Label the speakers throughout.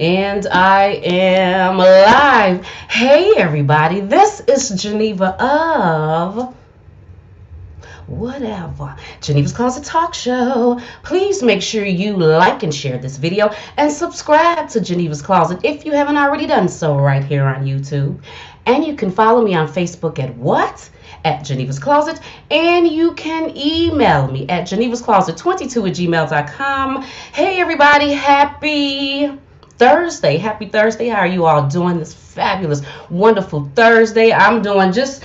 Speaker 1: And I am live. Hey, everybody, this is Geneva of whatever. Geneva's Closet Talk Show. Please make sure you like and share this video and subscribe to Geneva's Closet if you haven't already done so right here on YouTube. And you can follow me on Facebook at what? At Geneva's Closet. And you can email me at genevascloset22 at gmail.com. Hey, everybody, happy Thursday. Happy Thursday. How are you all doing this fabulous, wonderful Thursday? I'm doing just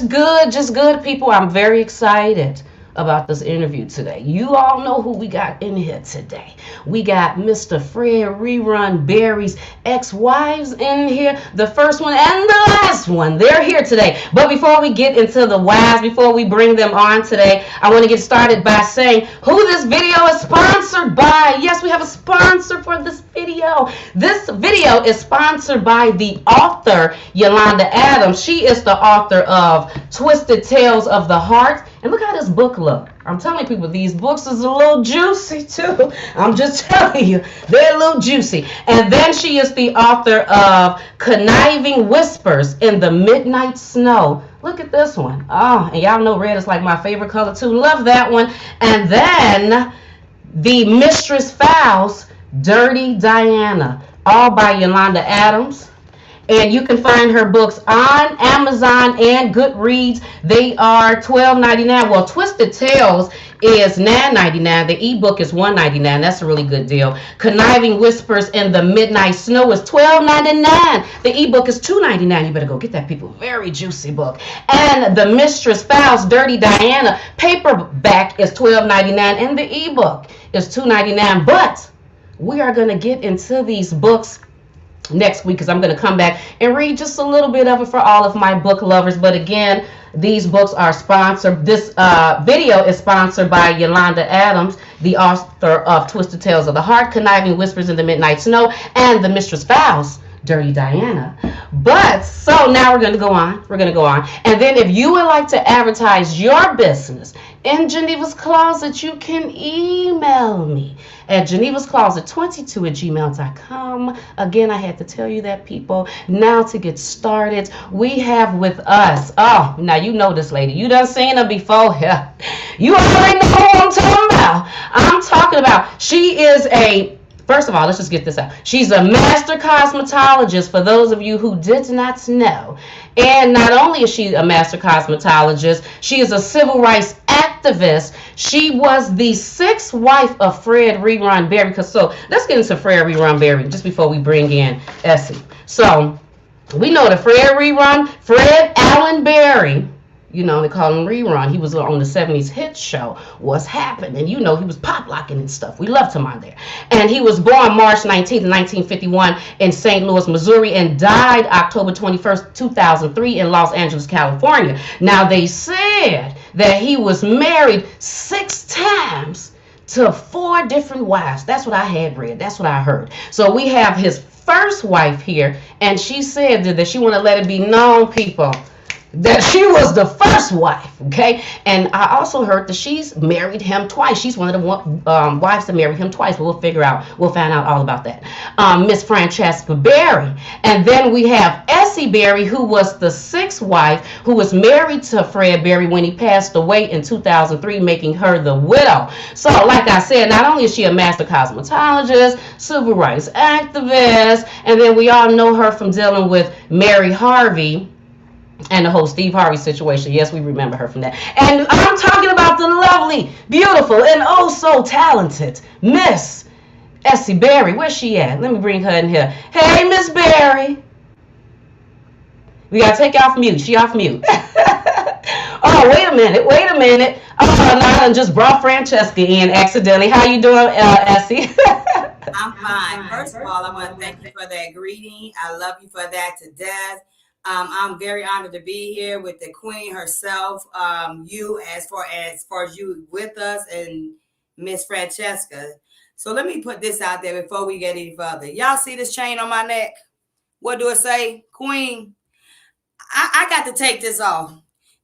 Speaker 1: good, people. I'm very excited about this interview today. You all know who we got in here today. We got Mr. Fred Rerun Berry's ex-wives in here. The first one and the last one. They're here today. But before we get into the wives, before we bring them on today, I want to get started by saying who this video is sponsored by. Yes, we have a sponsor for this video. This video is sponsored by the author, Yolanda Adams. She is the author of Twisted Tales of the Heart. And look how this book look. I'm telling people these books is a little juicy too. I'm just telling you, they're a little juicy. And then she is the author of Conniving Whispers in the Midnight Snow. Look at this one. Oh, and y'all know red is like my favorite color too. Love that one. And then the Mistress Files, Dirty Diana, all by Yolanda Adams. And you can find her books on Amazon and Goodreads. They are $12.99. Well, Twisted Tales is $9.99. The ebook is $1.99. That's a really good deal. Conniving Whispers in the Midnight Snow is $12.99. The ebook is $2.99. You better go get that, people. Very juicy book. And the Mistress Files, Dirty Diana, paperback is $12.99, and the ebook is $2.99. But we are going to get into these books next week because I'm going to come back and read just a little bit of it for all of my book lovers. But again, these books are sponsored. This video is sponsored by Yolanda Adams, the author of Twisted Tales of the Heart, Conniving Whispers in the Midnight Snow, and The Mistress Files, Dirty Diana. But so now we're going to go on. And then if you would like to advertise your business in Geneva's Closet, you can email me at genevascloset22 at gmail.com. Again, I had to tell you that, people. Now to get started, we have with us, oh, now you know this lady. You done seen her before. Yeah. You already know who I'm talking about. She is first of all, let's just get this out. She's a master cosmetologist, for those of you who did not know. And not only is she a master cosmetologist, she is a civil rights activist. She was the sixth wife of Fred Rerun Berry. So let's get into Fred Rerun Berry just before we bring in Essie. So we know that Fred Allen Berry, you know, they call him Rerun. He was on the 70s hit show, What's Happening? You know, he was pop locking and stuff. We loved him on there. And he was born March 19th, 1951 in St. Louis, Missouri, and died October 21st, 2003 in Los Angeles, California. Now, they said that he was married 6 times to 4 different wives. That's what I had read. That's what I heard. So we have his first wife here, and she said that she want to let it be known, people, that she was the first wife, okay? And I also heard that she's married him twice. She's one of the wives that married him twice. But we'll find out all about that. Miss Francesca Berry. And then we have Essie Berry, who was the sixth wife, who was married to Fred Berry when he passed away in 2003, making her the widow. So, like I said, not only is she a master cosmetologist, civil rights activist, and then we all know her from dealing with Mary Harvey and the whole Steve Harvey situation. Yes, we remember her from that. And I'm talking about the lovely, beautiful, and oh so talented Miss Essie Berry. Where's she at? Let me bring her in here. Hey, Miss Berry. We gotta take off mute. She off mute. Oh, wait a minute. Oh, no, I just brought Francesca in accidentally. How you doing, Essie?
Speaker 2: I'm fine. First of all, I want to thank you for that greeting. I love you for that to death. I'm very honored to be here with the queen herself. You, as far as you with us, and Miss Francesca. So let me put this out there before we get any further. Y'all see this chain on my neck? What do it say? Queen. I got to take this off.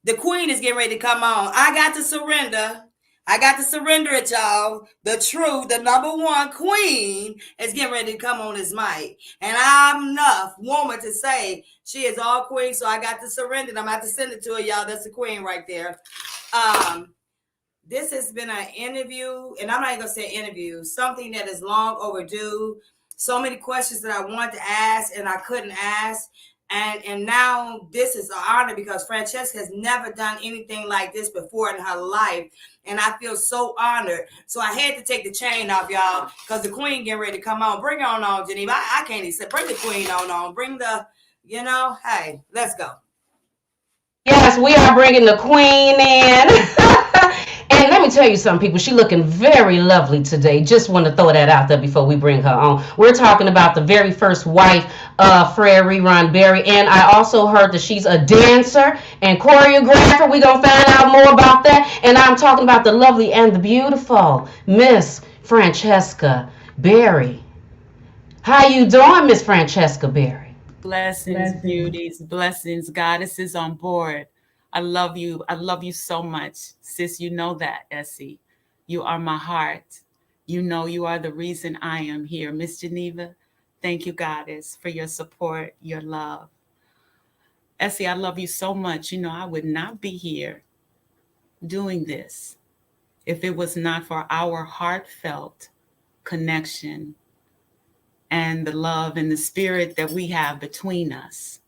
Speaker 2: The queen is getting ready to come on. I got to surrender. I got to surrender it, y'all. The truth, the number one queen is getting ready to come on this mic. And I'm enough woman to say she is all queen, so I got to surrender it. I'm about to send it to her, y'all. That's the queen right there. This has been an interview, and I'm not even gonna say interview, something that is long overdue. So many questions that I wanted to ask and I couldn't ask. And now this is an honor because Francesca has never done anything like this before in her life. And I feel so honored. So I had to take the chain off, y'all, because the queen getting ready to come on. Bring her on, Geneva. I can't even say, bring the queen on. Bring the, hey, let's go.
Speaker 1: Yes, we are bringing the queen in. And let me tell you something, people. She looking very lovely today. Just want to throw that out there before we bring her on. We're talking about the very first wife of Fred Rerun Berry. And I also heard that she's a dancer and choreographer. We're going to find out more about that. And I'm talking about the lovely and the beautiful Miss Francesca Berry. How you doing, Miss Francesca Berry?
Speaker 3: Blessings, beauties, blessings, goddesses on board. I love you. I love you so much. Sis, you know that, Essie. You are my heart. You know you are the reason I am here. Miss Geneva, thank you, goddess, for your support, your love. Essie, I love you so much. You know, I would not be here doing this if it was not for our heartfelt connection and the love and the spirit that we have between us.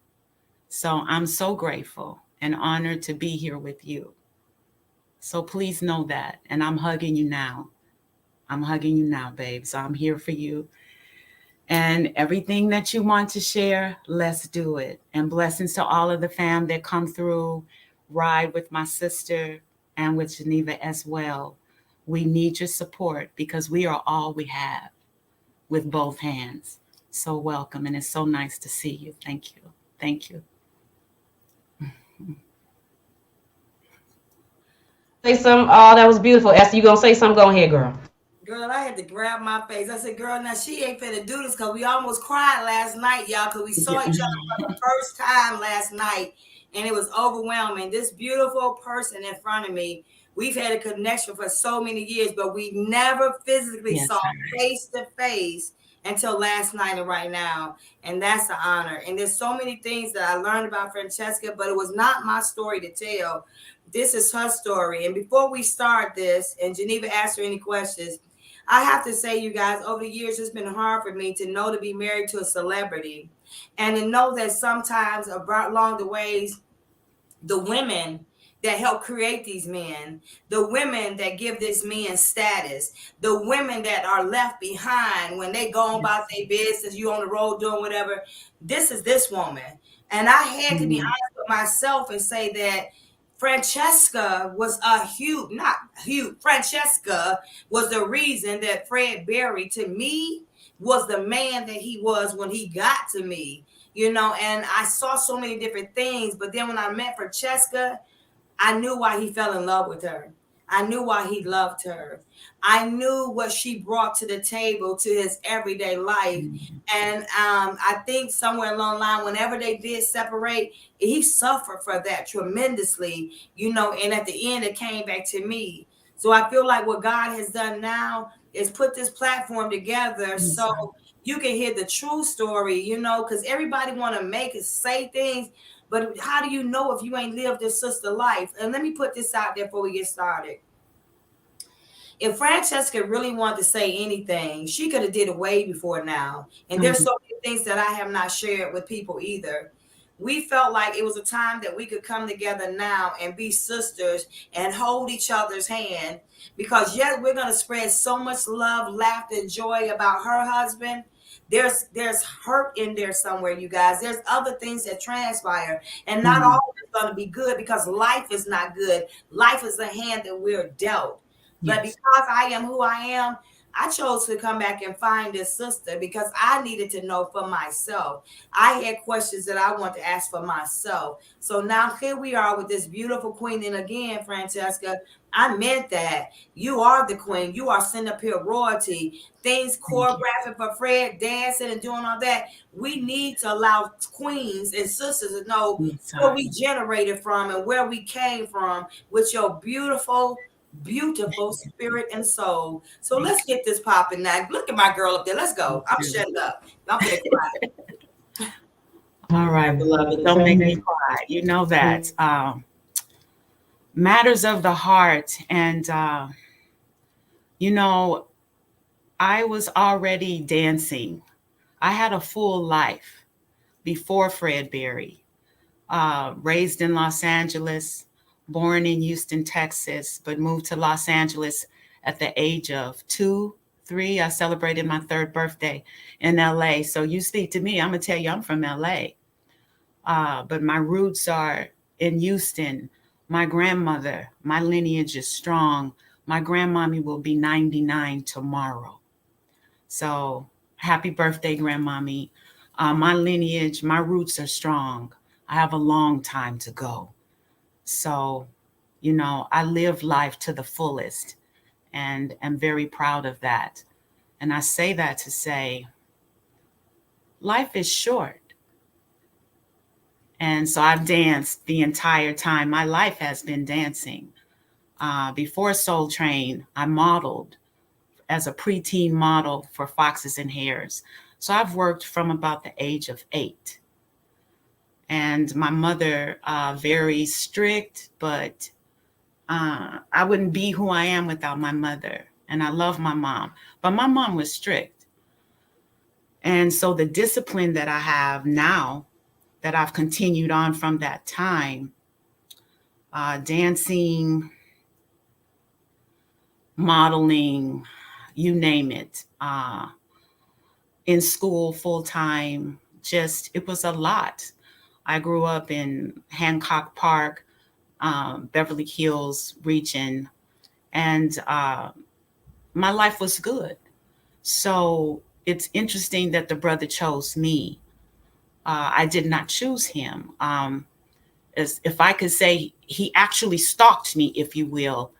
Speaker 3: So I'm so grateful and honored to be here with you. So please know that. And I'm hugging you now. I'm hugging you now, babe. So I'm here for you. And everything that you want to share, let's do it. And blessings to all of the fam that come through, ride with my sister and with Geneva as well. We need your support because we are all we have with both hands. So welcome. And it's so nice to see you. Thank you. Thank you.
Speaker 1: Say something. Oh, that was beautiful. Esther, you gonna say something? Go ahead, girl.
Speaker 2: Girl, I had to grab my face. I said, girl, now she ain't finna do this because we almost cried last night, y'all, because we saw each other for the first time last night, and it was overwhelming. This beautiful person in front of me, we've had a connection for so many years, but we never physically saw face to face until last night and right now. And that's an honor. And there's so many things that I learned about Francesca, but it was not my story to tell. This is her story. And before we start this, and Geneva asked her any questions, I have to say, you guys, over the years, it's been hard for me to know to be married to a celebrity and to know that sometimes along the ways, the women that help create these men, the women that give this men status, the women that are left behind when they go about their business, you on the road doing whatever, this is this woman. And I had to be honest with myself and say that Francesca was Francesca was the reason that Fred Berry, to me, was the man that he was when he got to me, and I saw so many different things. But then when I met Francesca, I knew why he fell in love with her. I knew why he loved her. I knew what she brought to the table to his everyday life. And I think somewhere along the line, whenever they did separate, he suffered for that tremendously, and at the end, it came back to me. So I feel like what God has done now is put this platform together so you can hear the true story, because everybody want to make it say things. But how do you know if you ain't lived this sister life? And let me put this out there before we get started. If Francesca really wanted to say anything, she could have did it way before now. And there's so many things that I have not shared with people either. We felt like it was a time that we could come together now and be sisters and hold each other's hand. Because yes, we're going to spread so much love, laughter, and joy about her husband. There's hurt in there somewhere, you guys. There's other things that transpire, and not all of it's going to be good because life is not good. Life is the hand that we're dealt. But because I am who I am, I chose to come back and find this sister because I needed to know for myself. I had questions that I want to ask for myself. So now here we are with this beautiful queen. And again, Francesca, I meant that. You are the queen. You are sitting up here royalty. Things choreographing for Fred, dancing and doing all that. We need to allow queens and sisters to know where we generated from and where we came from with your beautiful beautiful spirit and soul. So let's get this popping now. Look at my girl up there. Let's go. I'm shutting up. I'm gonna cry.
Speaker 3: All right, beloved, don't make me cry. You know that. Matters of the heart. And, you know, I was already dancing. I had a full life before Fred Berry. Raised in Los Angeles, born in Houston, Texas, but moved to Los Angeles at the age of 2, 3. I celebrated my 3rd birthday in LA. So you speak to me, I'm going to tell you I'm from LA. But my roots are in Houston. My grandmother, my lineage is strong. My grandmommy will be 99 tomorrow. So happy birthday, grandmommy. My lineage, my roots are strong. I have a long time to go. So, you know, I live life to the fullest and am very proud of that. And I say that to say, life is short. And so I've danced the entire time. My life has been dancing. Before Soul Train, I modeled as a preteen model for Foxes and Hares. So I've worked from about the age of 8. And my mother, very strict, but I wouldn't be who I am without my mother. And I love my mom, but my mom was strict. And so the discipline that I have now, that I've continued on from that time, dancing, modeling, you name it, in school full time, just, it was a lot. I grew up in Hancock Park, Beverly Hills region, and my life was good. So it's interesting that the brother chose me. I did not choose him. As if I could say, he actually stalked me, if you will.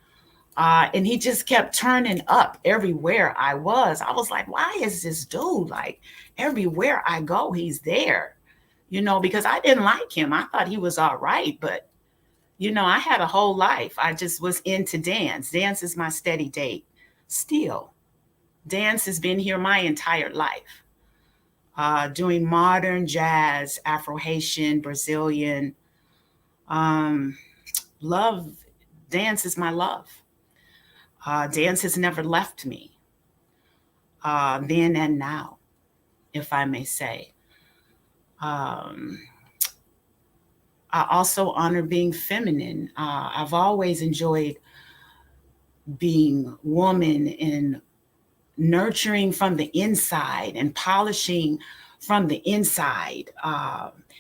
Speaker 3: And he just kept turning up everywhere I was. I was like, why is this dude like everywhere I go, he's there? You know, because I didn't like him. I thought he was all right, but you know, I had a whole life. I just was into dance. Dance is my steady date. Still, dance has been here my entire life. Doing modern jazz, Afro-Haitian, Brazilian. Love, dance is my love. Dance has never left me, then and now, if I may say. I also honor being feminine. I've always enjoyed being woman and nurturing from the inside and polishing from the inside.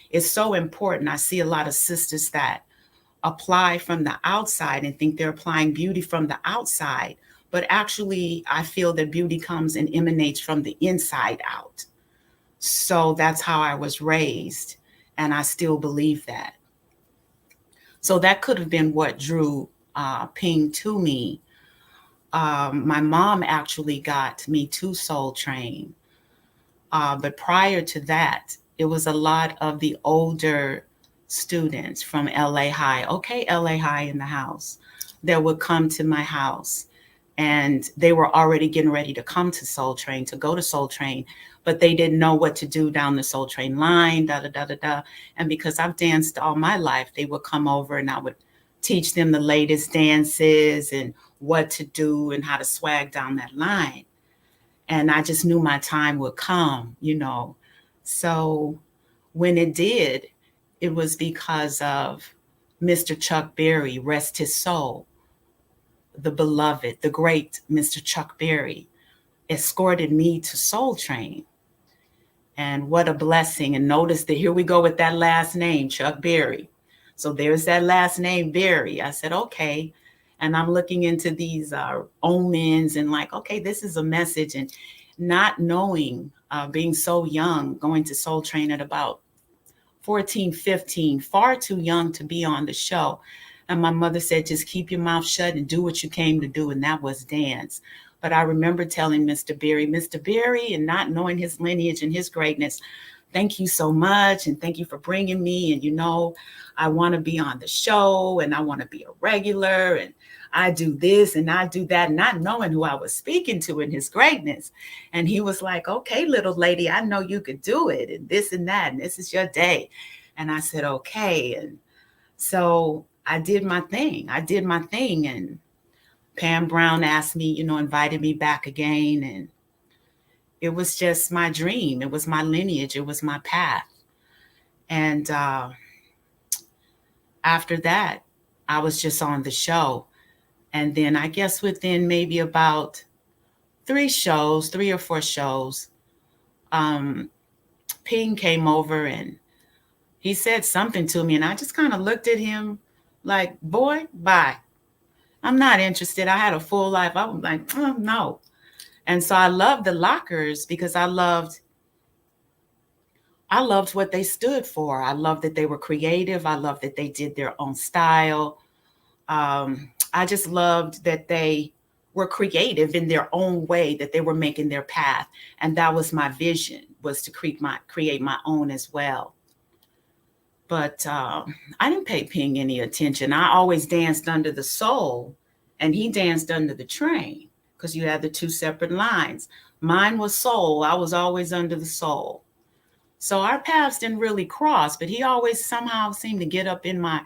Speaker 3: It's so important. I see a lot of sisters that apply from the outside and think they're applying beauty from the outside. But actually, I feel that beauty comes and emanates from the inside out. So that's how I was raised. And I still believe that. So that could have been what drew Ping to me. My mom actually got me to Soul Train. But prior to that, it was a lot of the older students from LA High, okay, LA High in the house, that would come to my house. And they were already getting ready to come to Soul Train, to go to Soul Train, but they didn't know what to do down the Soul Train line, da da da da da. And because I've danced all my life, they would come over and I would teach them the latest dances and what to do and how to swag down that line. And I just knew my time would come, you know. So when it did, it was because of Mr. Chuck Berry, rest his soul, the beloved, the great Mr. Chuck Berry, escorted me to Soul Train. And what a blessing. And notice that here we go with that last name, Chuck Berry. So there's that last name, Berry. I said, okay. And I'm looking into these omens and like, okay, this is a message. And not knowing, being so young, going to Soul Train at about 14, 15, far too young to be on the show. And my mother said, just keep your mouth shut and do what you came to do. And that was dance. But I remember telling Mr. Berry, and not knowing his lineage and his greatness, thank you so much. And thank you for bringing me. And, you know, I want to be on the show and I want to be a regular. And I do this and I do that, not knowing who I was speaking to in his greatness. And he was like, okay, little lady, I know you could do it and this and that, and this is your day. And I said, okay. And so I did my thing. And Pam Brown asked me, invited me back again. And it was just my dream. It was my lineage. It was my path. And after that, I was just on the show. And then I guess within maybe about 3 or 4 shows, um, Ping came over and he said something to me. And I just kind of looked at him like, boy, bye. I'm not interested. I had a full life. I was like, oh, no. And so I loved the Lockers because I loved what they stood for. I loved that they were creative. I loved that they did their own style. I just loved that they were creative in their own way, that they were making their path. And that was my vision, was to create my own as well. But I didn't pay Ping any attention. I always danced under the soul, and he danced under the train, because you had the 2 separate lines. Mine was soul. I was always under the soul. So our paths didn't really cross, but he always somehow seemed to get up in my,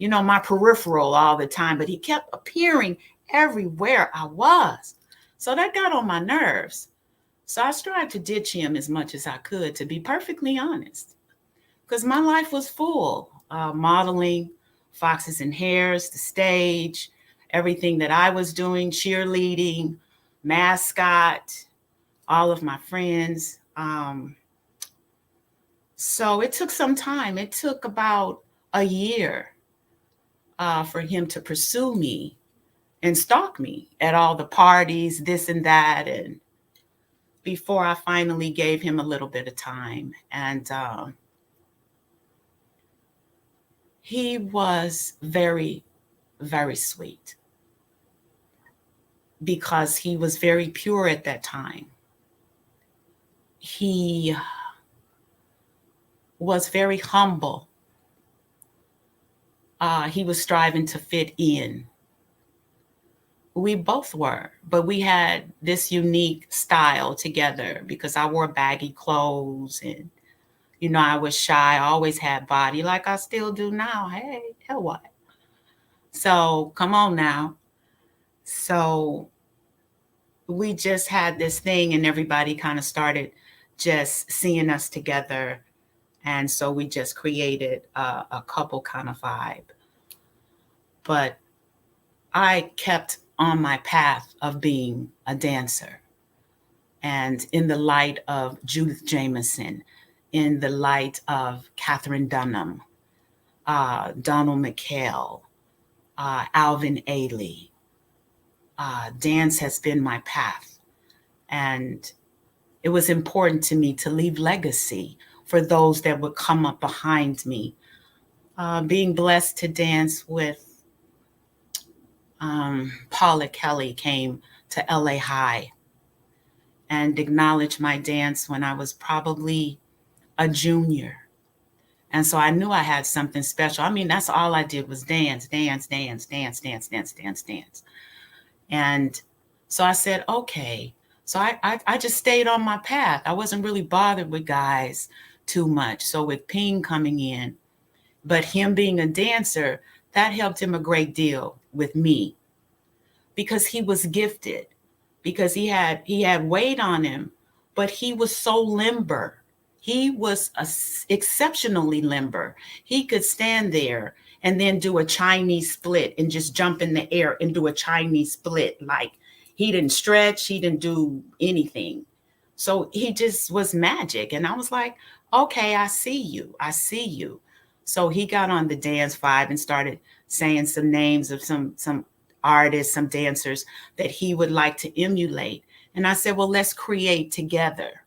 Speaker 3: my peripheral all the time. But he kept appearing everywhere I was. So that got on my nerves. So I tried to ditch him as much as I could, to be perfectly honest, because my life was full. Modeling, Foxes and Hares, the stage, everything that I was doing, cheerleading, mascot, all of my friends. So it took some time. It took about a year for him to pursue me and stalk me at all the parties, this and that. And before I finally gave him a little bit of time. And he was very, very sweet, because he was very pure at that time. He was very humble. He was striving to fit in. We both were, but we had this unique style together, because I wore baggy clothes and, I was shy. I always had body, like I still do now. Hey, hell what? So come on now. So we just had this thing, and everybody kind of started just seeing us together. And so we just created a couple kind of vibe. But I kept on my path of being a dancer. And in the light of Judith Jameson, in the light of Catherine Dunham, Donald McHale, Alvin Ailey, dance has been my path. And it was important to me to leave legacy for those that would come up behind me. Being blessed to dance with Paula Kelly came to LA High and acknowledged my dance when I was probably a junior. And so I knew I had something special. I mean, that's all I did was dance, dance, dance, dance, dance, dance, dance, dance. And so I said, okay. So I just stayed on my path. I wasn't really bothered with guys too much. So with Ping coming in, but him being a dancer, that helped him a great deal with me, because he was gifted, because he had weight on him, but he was so limber. He was exceptionally limber. He could stand there and then do a Chinese split and just jump in the air and do a Chinese split. Like, he didn't stretch, he didn't do anything. So he just was magic. And I was like, okay, I see you. I see you. So he got on the dance vibe and started saying some names of some artists, some dancers that he would like to emulate. And I said, well, let's create together.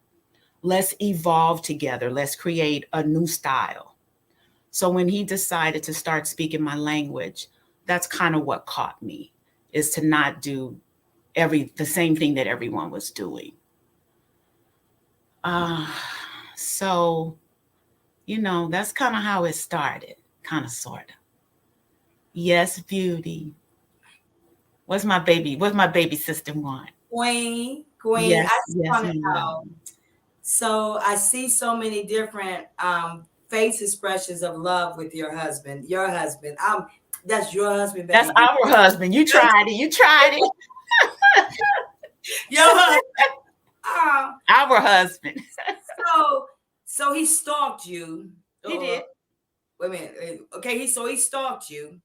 Speaker 3: Let's evolve together. Let's create a new style. So when he decided to start speaking my language, that's kind of what caught me, is to not do the same thing that everyone was doing. So, that's kind of how it started, kind of, sort of. Yes, beauty. What's my baby sister want?
Speaker 2: Queen, I
Speaker 3: Yes,
Speaker 2: just
Speaker 3: yes,
Speaker 2: want to know.
Speaker 3: ma'am.
Speaker 2: So I see so many different face expressions of love with your husband. Your husband. That's your husband,
Speaker 3: That's
Speaker 2: baby.
Speaker 3: our husband. You tried it. You tried it.
Speaker 2: Your husband. Um,
Speaker 3: Our husband.
Speaker 2: so so he stalked you.
Speaker 3: He did.
Speaker 2: Wait a minute. Okay, he stalked you.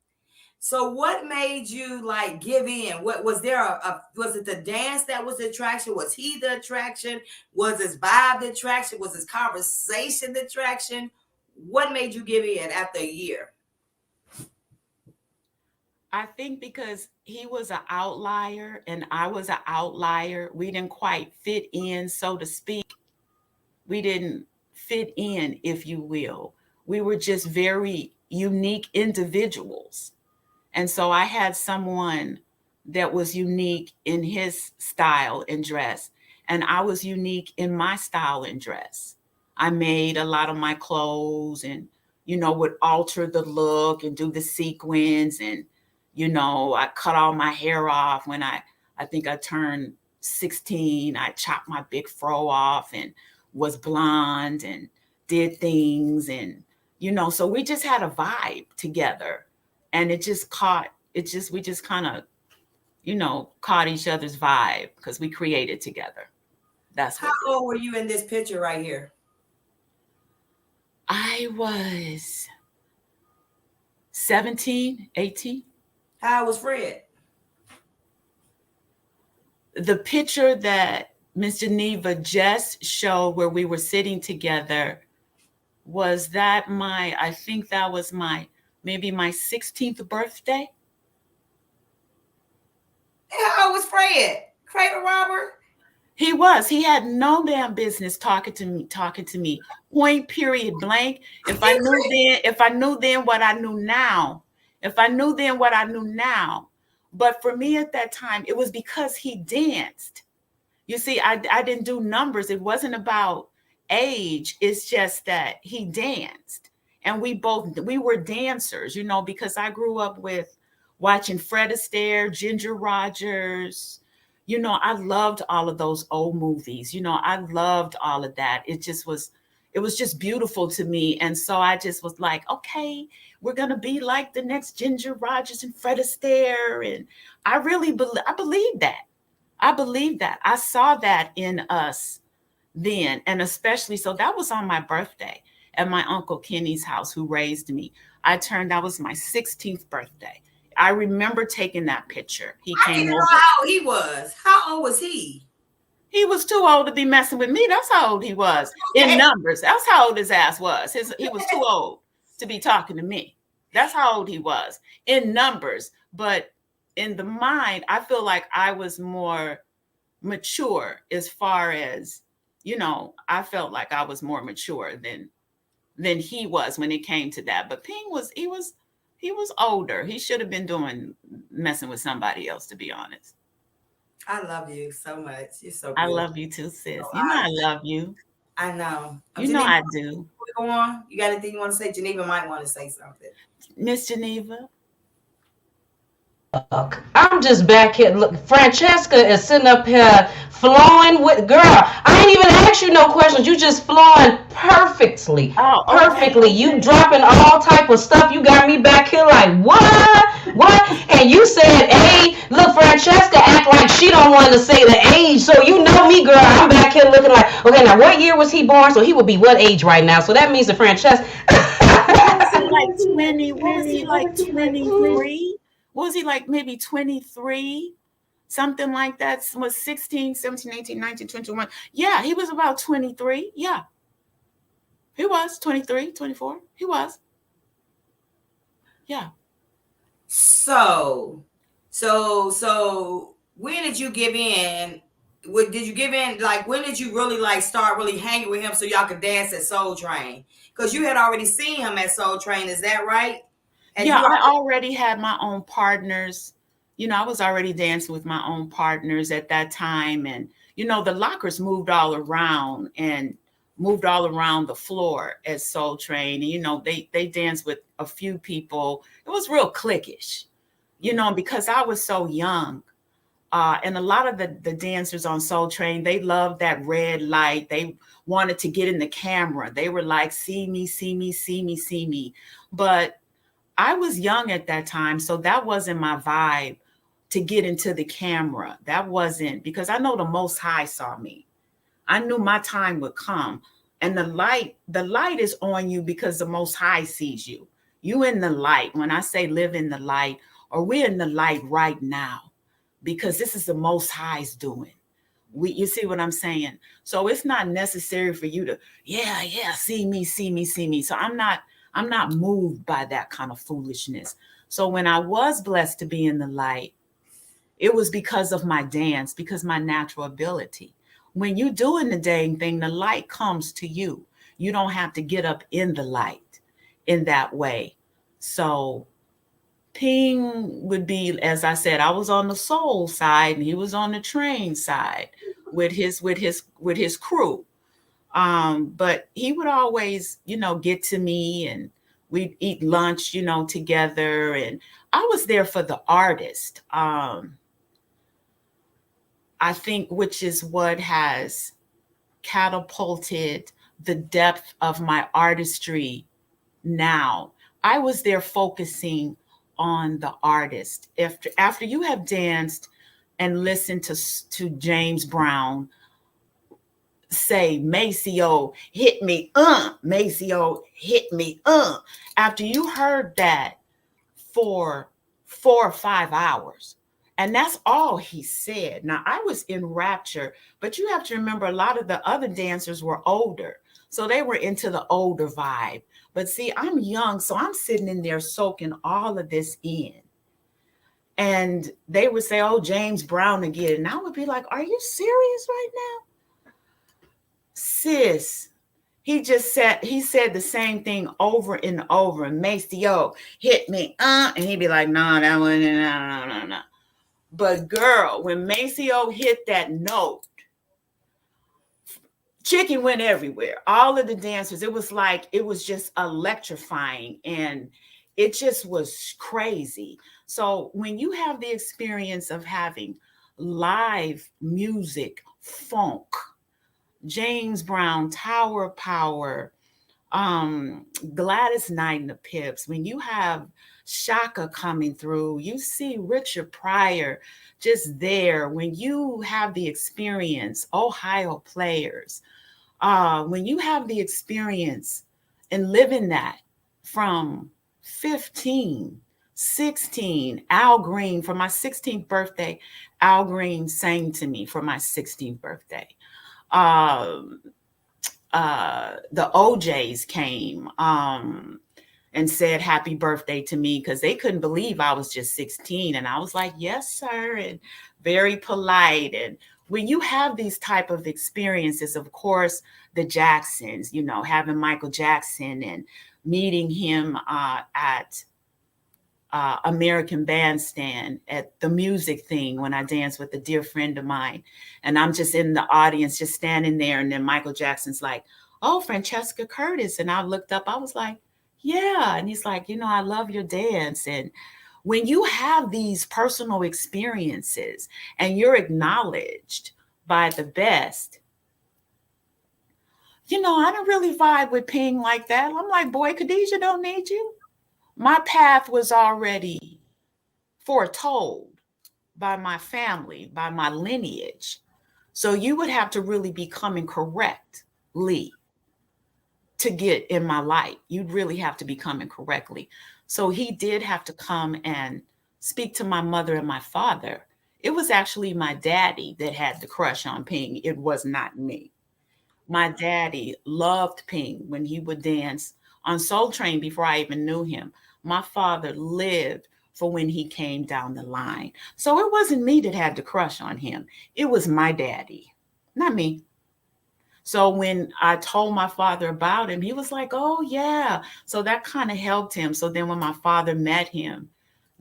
Speaker 2: So what made you like give in? What was there was it the dance that was the attraction? Was he the attraction? Was his vibe the attraction? Was his conversation the attraction? What made you give in after a year?
Speaker 3: I think because he was an outlier and I was an outlier, we didn't quite fit in, so to speak. We didn't fit in, if you will. We were just very unique individuals. And so I had someone that was unique in his style and dress, and I was unique in my style and dress. I made a lot of my clothes and, would alter the look and do the sequins. And, I cut all my hair off when I think I turned 16. I chopped my big fro off and was blonde and did things. And, so we just had a vibe together, and we just kind of caught each other's vibe because we created together. That's
Speaker 2: How
Speaker 3: what it is.
Speaker 2: old were you in this picture right here?
Speaker 3: I was 17, 18.
Speaker 2: How was Fred?
Speaker 3: The picture that Miss Geneva just showed where we were sitting together, I think that was maybe my 16th birthday.
Speaker 2: How old was Fred? Crater Robert?
Speaker 3: He had no damn business talking to me. Point, period, blank. If I knew then what I knew now, but for me at that time, it was because he danced. You see, I didn't do numbers. It wasn't about age. It's just that he danced. And we were dancers, because I grew up with watching Fred Astaire, Ginger Rogers. I loved all of those old movies. I loved all of that. It was just beautiful to me. And so I just was like, okay, we're going to be like the next Ginger Rogers and Fred Astaire. And I believe that. I believe that. I saw that in us then. And especially, so that was on my birthday at my Uncle Kenny's house, who raised me. That was my 16th birthday. I remember taking that picture. He
Speaker 2: I need
Speaker 3: came
Speaker 2: to know
Speaker 3: over.
Speaker 2: how old he was. How old was he?
Speaker 3: He was too old to be messing with me. That's how old he was. In numbers. That's how old his ass was. He was too old to be talking to me. That's how old he was in numbers. But in the mind, I feel like I was more mature as far as, I felt like I was more mature than he was when it came to that. But Ping he was older. He should have been messing with somebody else, to be honest.
Speaker 2: I love you so much. You're so
Speaker 3: I
Speaker 2: beautiful.
Speaker 3: love you too, sis.
Speaker 2: So
Speaker 3: I love you.
Speaker 2: I know.
Speaker 3: Geneva, I do.
Speaker 2: Go on. You got anything you want to say? Geneva might want to say something.
Speaker 3: Miss Geneva.
Speaker 1: I'm just back here. Look, Francesca is sitting up here flowing with girl. I ain't even asked you no questions. You just flowing perfectly, perfectly. You dropping all type of stuff. You got me back here like what? And you said, "Hey, look, Francesca act like she don't want to say the age." So you know me, girl. I'm back here looking like, okay, now what year was he born? So he would be what age right now? So that means that Francesca.
Speaker 3: Like 20. What was he like? 23? Was he like maybe 23? Something like that. Was 16, 17, 18, 19, 21. Yeah, he was about 23. Yeah. He was 23, 24. He was. Yeah.
Speaker 2: So when did you give in? Did you give in? Like, when did you really like start really hanging with him so y'all could dance at Soul Train? Because you had already seen him at Soul Train. Is that right?
Speaker 3: Yeah, I already had my own partners. I was already dancing with my own partners at that time. And, the lockers moved all around the floor at Soul Train. And, they danced with a few people. It was real cliquish. you know, because I was so young. And a lot of the dancers on Soul Train, they loved that red light. They wanted to get in the camera. They were like, see me, see me, see me, see me. But I was young at that time, so that wasn't my vibe to get into the camera. That wasn't, because I know the Most High saw me. I knew my time would come. And the light is on you because the Most High sees you. You in the light. When I say live in the light, or we're in the light right now, because this is the Most High's doing. You see what I'm saying? So it's not necessary for you to, yeah, yeah, see me, see me, see me. So I'm not moved by that kind of foolishness. So when I was blessed to be in the light, it was because of my dance, because my natural ability. When you're doing the dang thing, the light comes to you. You don't have to get up in the light in that way. So Ping would be, as I said, I was on the soul side and he was on the train side with his crew. But he would always, you know, get to me and we'd eat lunch, you know, together. And I was there for the artist. I think, which is what has catapulted the depth of my artistry now. I was there focusing on the artist. After you have danced and listened to James Brown say, Maceo hit me, Maceo hit me, after you heard that for 4 or 5 hours. And that's all he said. Now, I was in rapture, but you have to remember a lot of the other dancers were older. So they were into the older vibe. But see, I'm young, so I'm sitting in there soaking all of this in. And they would say, oh, James Brown again. And I would be like, are you serious right now? Sis, he said the same thing over and over. And Maceo hit me, and he'd be like, no, that one, no. But girl, when Maceo hit that note, chicken went everywhere. All of the dancers, it was like, it was just electrifying, and it just was crazy. So when you have the experience of having live music, funk, James Brown, Tower of Power, Gladys Knight and the Pips, when you have Shaka coming through, you see Richard Pryor just there. When you have the experience, Ohio Players, when you have the experience and living that from 15, 16, Al Green, for my 16th birthday, Al Green sang to me for my 16th birthday. Um, the OJs came and said happy birthday to me because they couldn't believe I was just 16. And I was like, yes, sir, and very polite. And when you have these type of experiences, of course, the Jacksons, you know, having Michael Jackson and meeting him at American Bandstand at the music thing when I danced with a dear friend of mine. And I'm just in the audience, just standing there. And then Michael Jackson's like, oh, Francesca Curtis. And I looked up, I was like, yeah. And he's like, you know, I love your dance. And when you have these personal experiences and you're acknowledged by the best, you know, I don't really vibe with Ping like that. I'm like, boy, Khadijah don't need you. My path was already foretold by my family, by my lineage. So you would have to really be coming correctly to get in my light. You'd really have to be coming correctly. So he did have to come and speak to my mother and my father. It was actually my daddy that had the crush on Ping. It was not me. My daddy loved Ping when he would dance on Soul Train before I even knew him. My father lived for when he came down the line. So it wasn't me that had the crush on him. It was my daddy, not me. So when I told my father about him, he was like, oh, yeah. So that kind of helped him. So then when my father met him,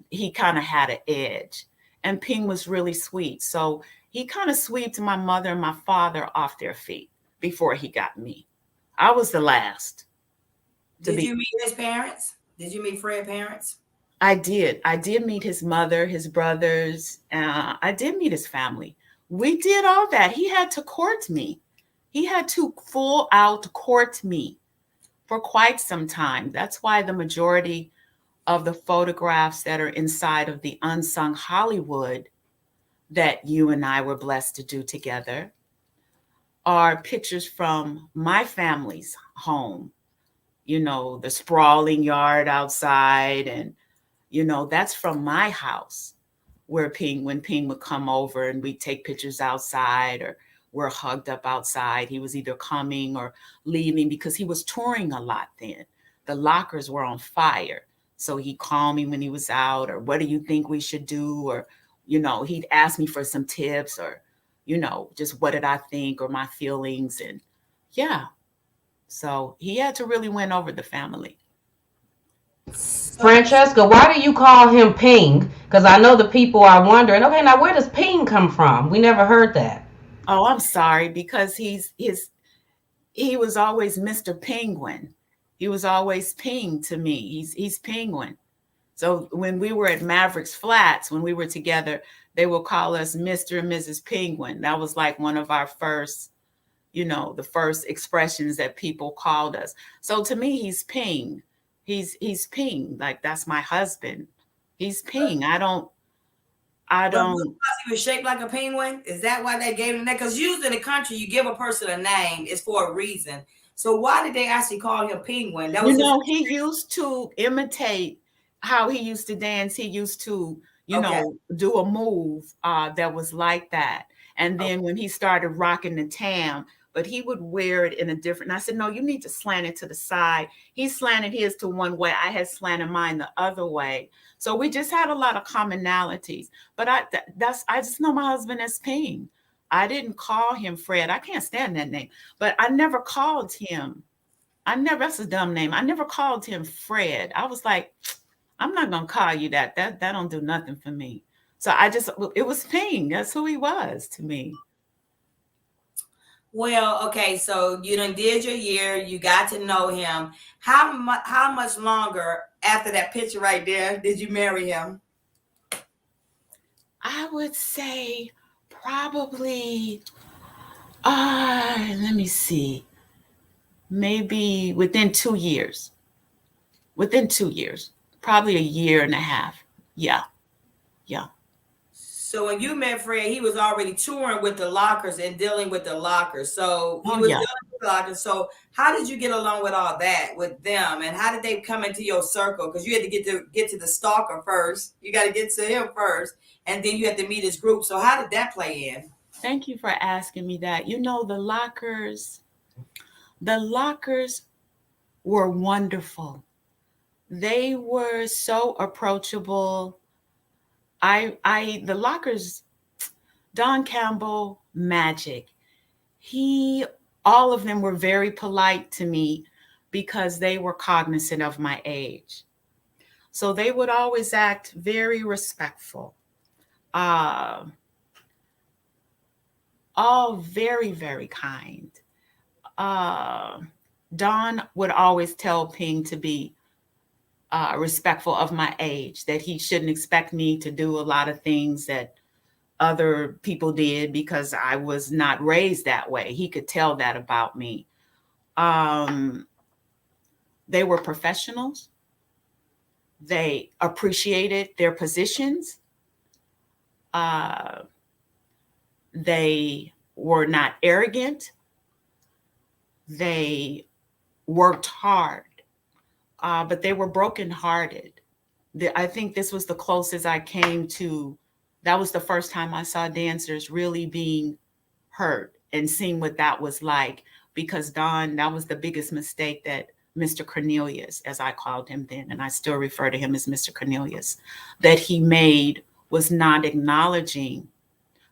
Speaker 3: he kind of had an edge. And Ping was really sweet. So he kind of swept my mother and my father off their feet before he got me. I was the last.
Speaker 2: Did you meet his parents? Did you meet Fred's parents?
Speaker 3: I did. I did meet his mother, his brothers. I did meet his family. We did all that. He had to court me. He had to full out court me for quite some time. That's why the majority of the photographs that are inside of the Unsung Hollywood that you and I were blessed to do together are pictures from my family's home. You know, the sprawling yard outside, and that's from my house, where when Ping would come over and we'd take pictures outside, or we're hugged up outside. He was either coming or leaving because he was touring a lot then. The lockers were on fire. So he'd call me when he was out, or what do you think we should do? Or, he'd ask me for some tips, or, just what did I think, or my feelings. And yeah, so he had to really win over the family.
Speaker 1: Francesca, why do you call him Ping? Because I know the people are wondering, okay, now where does Ping come from? We never heard that.
Speaker 3: Oh, I'm sorry, because he was always Mr. Penguin. He was always Ping to me. He's Penguin. So when we were at Mavericks Flats, when we were together, they would call us Mr. and Mrs. Penguin. That was like one of our first, the first expressions that people called us. So to me, he's Ping. He's Ping. Like, that's my husband. He's Ping. I don't.
Speaker 2: He was shaped like a penguin. Is that why they gave him that? Because usually in the country, you give a person a name, it's for a reason. So why did they actually call him Penguin? That was
Speaker 3: he used to imitate how he used to dance. He used to, do a move that was like that. And then when he started rocking the tam, but he would wear it in a different. And I said, no, you need to slant it to the side. He slanted his to one way. I had slanted mine the other way. So we just had a lot of commonalities. But I just know my husband as Ping. I didn't call him Fred. I can't stand that name. But I never called him. That's a dumb name. I never called him Fred. I was like, I'm not going to call you that. That don't do nothing for me. So it was Ping. That's who he was to me.
Speaker 2: Well, okay, so you done did your year, you got to know him. How much longer after that picture right there did you marry him?
Speaker 3: I would say probably, let me see, maybe within 2 years. Within 2 years, probably a year and a half. Yeah.
Speaker 2: So when you met Fred, he was already touring with the lockers and dealing with the lockers. So he was dealing with the lockers. So how did you get along with all that with them, and how did they come into your circle? Because you had to get to the stalker first. You got to get to him first, and then you had to meet his group. So how did that play in?
Speaker 3: Thank you for asking me that. The lockers were wonderful. They were so approachable. The lockers, Don Campbell, magic. All of them were very polite to me because they were cognizant of my age. So they would always act very respectful. All very, very kind. Don would always tell Ping to be respectful of my age, that he shouldn't expect me to do a lot of things that other people did because I was not raised that way. He could tell that about me. They were professionals. They appreciated their positions. They were not arrogant. They worked hard, but they were brokenhearted. I think this was the closest I came to. That was the first time I saw dancers really being hurt and seeing what that was like. Because Don, that was the biggest mistake that Mr. Cornelius, as I called him then, and I still refer to him as Mr. Cornelius, that he made, was not acknowledging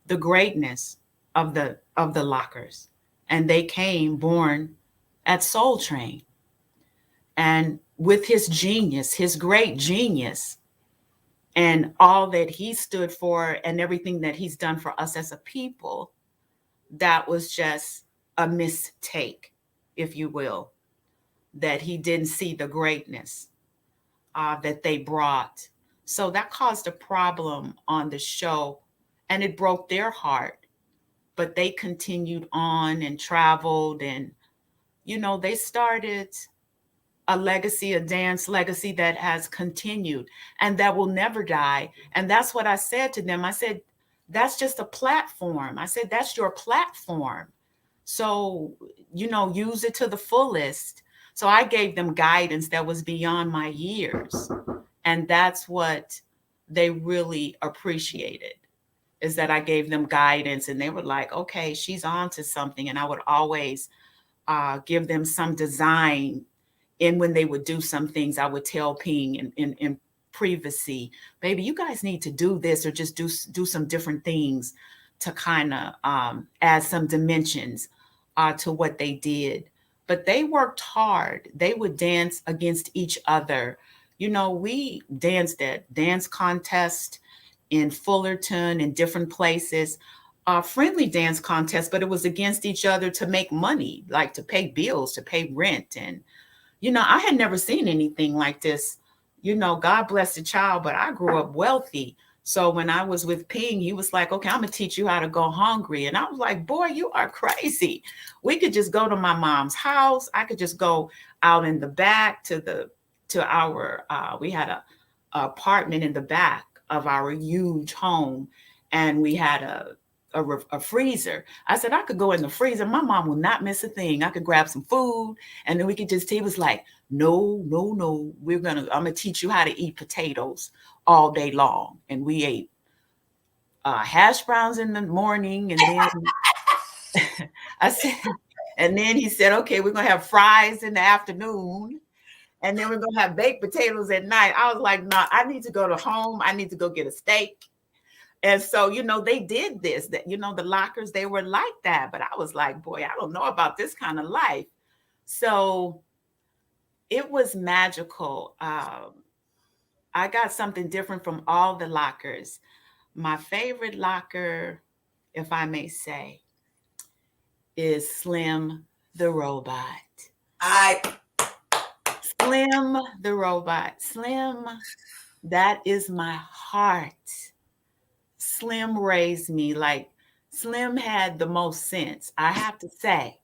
Speaker 3: the greatness of the lockers. And they came born at Soul Train. And with his genius, his great genius, and all that he stood for and everything that he's done for us as a people, that was just a mistake, if you will, that he didn't see the greatness that they brought So that caused a problem on the show, and it broke their heart. But they continued on and traveled, and they started a legacy, a dance legacy that has continued and that will never die. And that's what I said to them. I said, that's just a platform. I said, that's your platform. So, use it to the fullest. So I gave them guidance that was beyond my years. And that's what they really appreciated, is that I gave them guidance, and they were like, okay, she's on to something. And I would always give them some design. And when they would do some things, I would tell Ping in privacy, baby, you guys need to do this, or just do some different things to kind of add some dimensions to what they did. But they worked hard. They would dance against each other. We danced at dance contests in Fullerton and different places, friendly dance contests, but it was against each other to make money, like to pay bills, to pay rent. And I had never seen anything like this. God bless the child, but I grew up wealthy. So when I was with Ping, he was like, okay, I'm going to teach you how to go hungry. And I was like, boy, you are crazy. We could just go to my mom's house. I could just go out in the back to our, we had a apartment in the back of our huge home. And we had a freezer. I said, I could go in the freezer. My mom will not miss a thing. I could grab some food, and then we could he was like, no, I'm going to teach you how to eat potatoes all day long. And we ate hash browns in the morning. And then I said, and then he said, okay, we're going to have fries in the afternoon. And then we're going to have baked potatoes at night. I was like, no, I need to go to home. I need to go get a steak. And so, they did this, that, the lockers, they were like that. But I was like, boy, I don't know about this kind of life. So it was magical. I got something different from all the lockers. My favorite locker, if I may say, is Slim the Robot. Slim the Robot. Slim, that is my heart. Slim raised me. Like, Slim had the most sense, I have to say.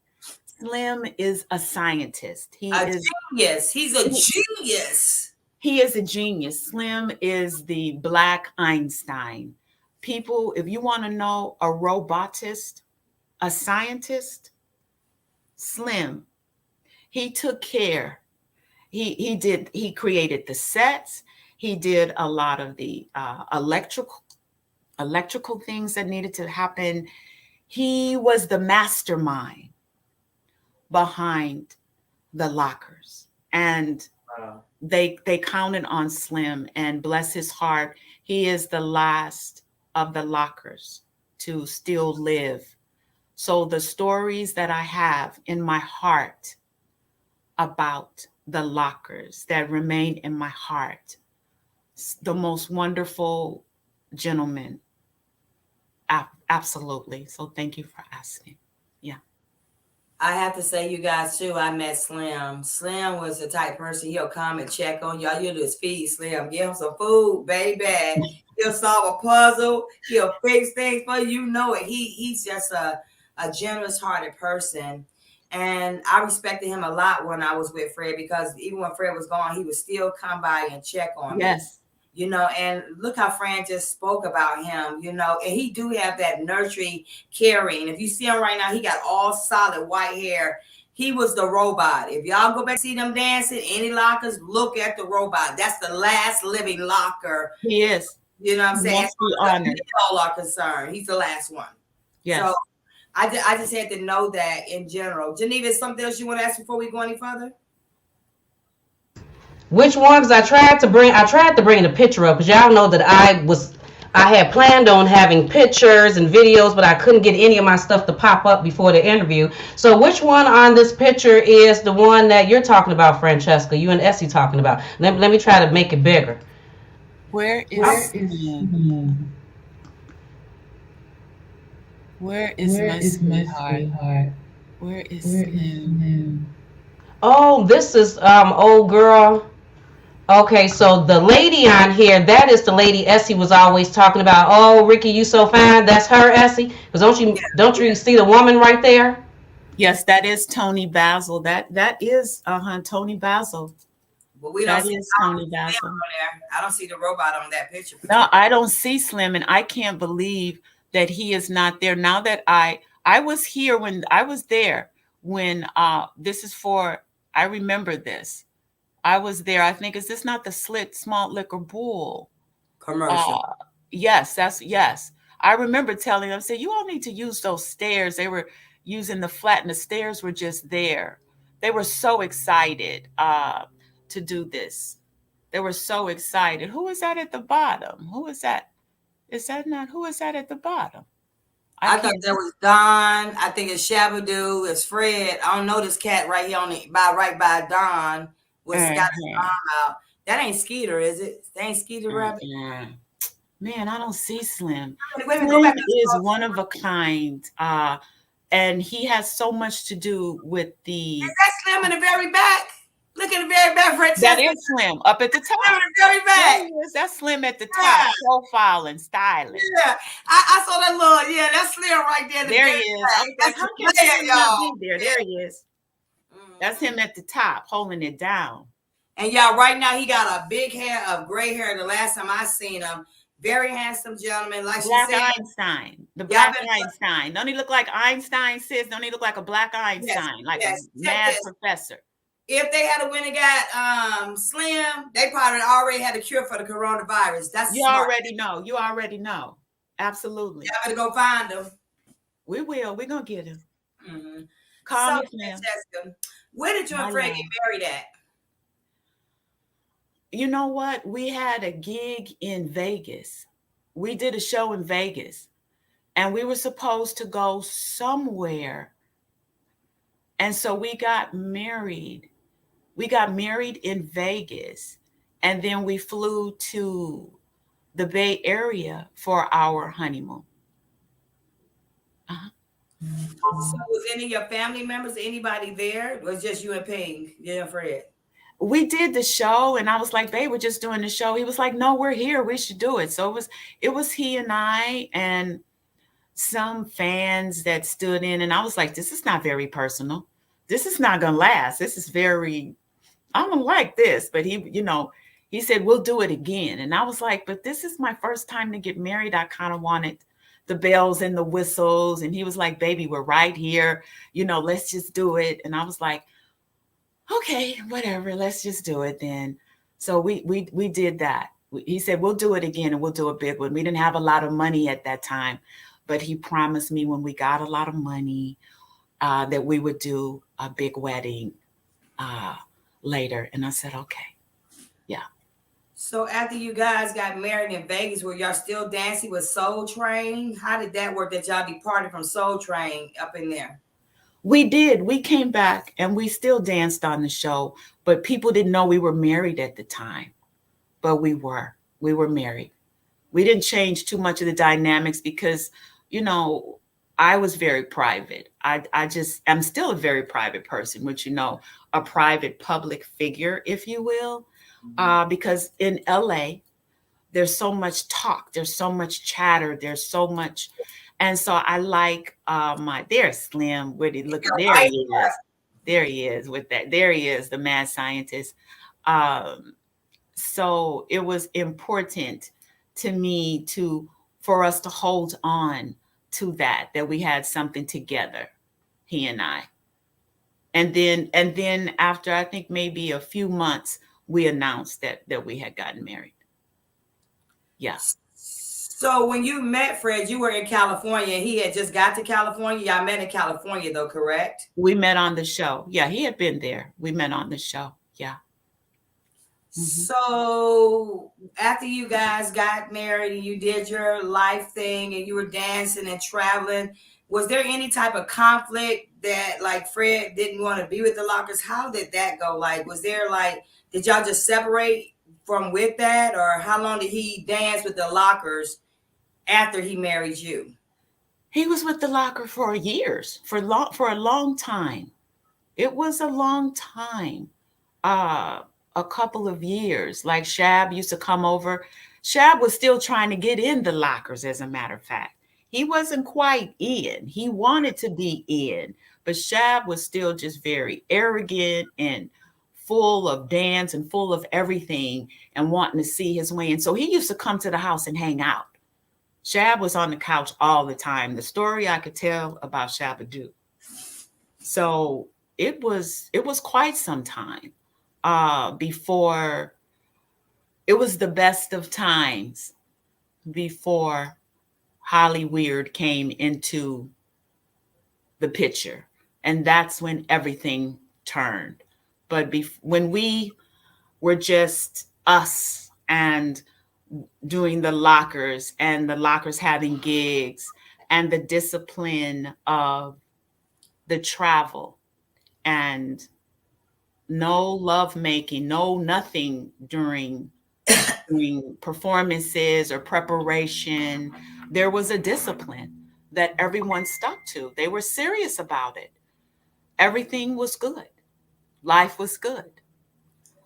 Speaker 3: Slim is a scientist.
Speaker 2: Genius. He's a genius.
Speaker 3: He is a genius. Slim is the Black Einstein. People, if you want to know a robotist, a scientist, Slim. He took care. He created the sets. He did a lot of the electrical things that needed to happen. He was the mastermind behind the lockers, and they counted on Slim, and bless his heart, he is the last of the lockers to still live. So the stories that I have in my heart about the lockers that remain in my heart, the most wonderful gentleman. Absolutely. So thank you for asking. Yeah.
Speaker 2: I have to say, you guys, too, I met Slim. Slim was the type person, he'll come and check on y'all. You'll just feed Slim. Give him some food, baby. He'll solve a puzzle. He'll fix things for you. You know it. He's just a generous-hearted person. And I respected him a lot when I was with Fred, because even when Fred was gone, he would still come by and check on me.
Speaker 3: Yes.
Speaker 2: And look how Fran just spoke about him, and he do have that nurturing, caring. If you see him right now, he got all solid white hair. He was the robot. If y'all go back and see them dancing, any lockers, look at the robot. That's the last living locker.
Speaker 3: He is.
Speaker 2: You know what I'm saying?
Speaker 3: Honored.
Speaker 2: All are concerned. He's the last one.
Speaker 3: Yes.
Speaker 2: So I just had to know that in general. Geneva, something else you want to ask before we go any further?
Speaker 1: Which one? Because I tried to bring the picture up, because y'all know that I had planned on having pictures and videos, but I couldn't get any of my stuff to pop up before the interview. So which one on this picture is the one that you're talking about, Francesca? You and Essie talking about? Let me try to make it bigger.
Speaker 3: Where is my sweetheart? Where is Slim?
Speaker 1: Oh, this is old girl. Okay, so the lady on here, that is the lady Essie was always talking about. Oh, Ricky, you so fine. That's her, Essie. Because
Speaker 2: Yeah,
Speaker 1: don't you see the woman right there?
Speaker 3: Yes, that is Tony Basil. That is Tony Basil.
Speaker 2: but we don't
Speaker 3: That
Speaker 2: see.
Speaker 3: is
Speaker 2: I don't
Speaker 3: Tony
Speaker 2: see Slim
Speaker 3: Basil.
Speaker 2: on there. I don't see the robot on that picture
Speaker 3: No,
Speaker 2: particularly.
Speaker 3: I don't see Slim, and I can't believe that he is not there. Now that I was here when I was there when this is for I remember this. I was there. I think is this not the Slit Small Liquor Bull?
Speaker 2: Commercial.
Speaker 3: Uh yes, that's yes. I remember telling them, say, you all need to use those stairs. They were using the flat and the stairs were just there. They were so excited to do this. They were so excited. Who is that at the bottom? Who is that? Is that not who is that at the bottom? I
Speaker 2: I thought
Speaker 3: can't.
Speaker 2: that was Don. I think it's Shabadoo. It's Fred. I don't know this cat right here on the by right by Don. Was got his
Speaker 3: Uh-huh.
Speaker 2: arm out. That ain't Skeeter, is it? That ain't Skeeter Rabbit.
Speaker 3: Uh-uh. Man, I don't see Slim.
Speaker 2: Wait a minute, go
Speaker 3: Slim
Speaker 2: back to
Speaker 3: is
Speaker 2: the
Speaker 3: one of a kind, and he has so much to do with
Speaker 2: Is
Speaker 3: the.
Speaker 2: that Slim in the very back? Look at the very back,
Speaker 3: That
Speaker 2: Francesca.
Speaker 3: is Slim up at the
Speaker 2: Slim
Speaker 3: top.
Speaker 2: in the very
Speaker 3: There
Speaker 2: back.
Speaker 3: he is. That's Slim at the top,
Speaker 2: Yeah,
Speaker 3: profiling, styling.
Speaker 2: yeah. I saw that little, yeah, that's Slim right there in the
Speaker 3: There he
Speaker 2: very
Speaker 3: is. I
Speaker 2: back.
Speaker 3: was like,
Speaker 2: That's
Speaker 3: how
Speaker 2: the
Speaker 3: can
Speaker 2: player,
Speaker 3: Slim not be
Speaker 2: y'all.
Speaker 3: there? There he is. That's
Speaker 2: Mhm.
Speaker 3: him at the top, holding it down.
Speaker 2: And y'all, right now he got a big hair of gray hair. The last time I seen him, very handsome gentleman. Like she
Speaker 3: Black
Speaker 2: said,
Speaker 3: Einstein. The
Speaker 2: y'all
Speaker 3: Black
Speaker 2: better
Speaker 3: Einstein. Don't he look like Einstein, sis? Don't he look like a Black
Speaker 2: yes,
Speaker 3: Einstein, like a
Speaker 2: yes. Check
Speaker 3: mad
Speaker 2: this.
Speaker 3: professor?
Speaker 2: If they had went and got Slim, they probably already had a cure for the coronavirus. That's
Speaker 3: You
Speaker 2: smart.
Speaker 3: already know. You already know. Absolutely.
Speaker 2: Y'all better go find them.
Speaker 3: We will. We're going to get him.
Speaker 2: Mhm.
Speaker 3: Call
Speaker 2: So,
Speaker 3: me, Slim.
Speaker 2: Francesca, where did you
Speaker 3: My
Speaker 2: and Fred get
Speaker 3: love.
Speaker 2: married at?
Speaker 3: You know what? We had a gig in Vegas. We did a show in Vegas, and we were supposed to go somewhere. And so we got married. We got married in Vegas, and then we flew to the Bay Area for our honeymoon. Uh-huh.
Speaker 2: So, was any of your family members, anybody there? Or was just you and Ping, you and Fred?
Speaker 3: We did the show, and I was like, babe, we're just doing the show. He was like, no, we're here, we should do it. So it was he and I and some fans that stood in, and I was like, this is not very personal. This is not gonna last. This is very, I don't like this. But he said, we'll do it again. And I was like, but this is my first time to get married. I kind of wanted the bells and the whistles. And he was like, baby, we're right here, let's just do it. And I was like, okay, whatever, let's just do it then. So we did that. He said, we'll do it again, and we'll do a big one. We didn't have a lot of money at that time, but he promised me when we got a lot of money that we would do a big wedding uh, later. And I said, okay, yeah.
Speaker 2: So, after you guys got married in Vegas, were y'all still dancing with Soul Train? How did that work that y'all departed from Soul Train up in there?
Speaker 3: We did. We came back and we still danced on the show, but people didn't know we were married at the time. But we were. We were married. We didn't change too much of the dynamics because, you know, I was very private. I'm still a very private person, which, a private public figure, if you will, because in LA, there's so much talk, there's so much chatter, there's so much. And so I like there's Slim. Where did look? There
Speaker 2: Right.
Speaker 3: he is. There he is with that. There he is, the mad scientist. Um, so it was important to me for us to hold on to that we had something together, he and I. And then after I think maybe a few months, we announced that we had gotten married. Yeah.
Speaker 2: So, when you met Fred, you were in California. He had just got to California. Y'all met in California, though, correct?
Speaker 3: We met on the show. Yeah, he had been there. We met on the show. Yeah. Mm-hmm.
Speaker 2: So, after you guys got married and you did your life thing and you were dancing and traveling, was there any type of conflict that like Fred didn't want to be with the Lockers? How did that go? Like, was there like, did y'all just separate from with that, or how long did he dance with the Lockers after he married you?
Speaker 3: He was with the Locker for years, for a long time. It was a long time. Uh a couple of years. Like Shab used to come over. Shab was still trying to get in the lockers, as a matter of fact. He wasn't quite in. He wanted to be in, but Shab was still just very arrogant and full of dance and full of everything and wanting to see his way. And so he used to come to the house and hang out. Shab was on the couch all the time. The story I could tell about Shabadoo. So it was quite some time before it was the best of times before Holly Weird came into the picture. And that's when everything turned. But when we were just us and doing the lockers and the lockers having gigs and the discipline of the travel and no love making, no nothing during performances or preparation. There was a discipline that everyone stuck to. They were serious about it. Everything was good. Life was good.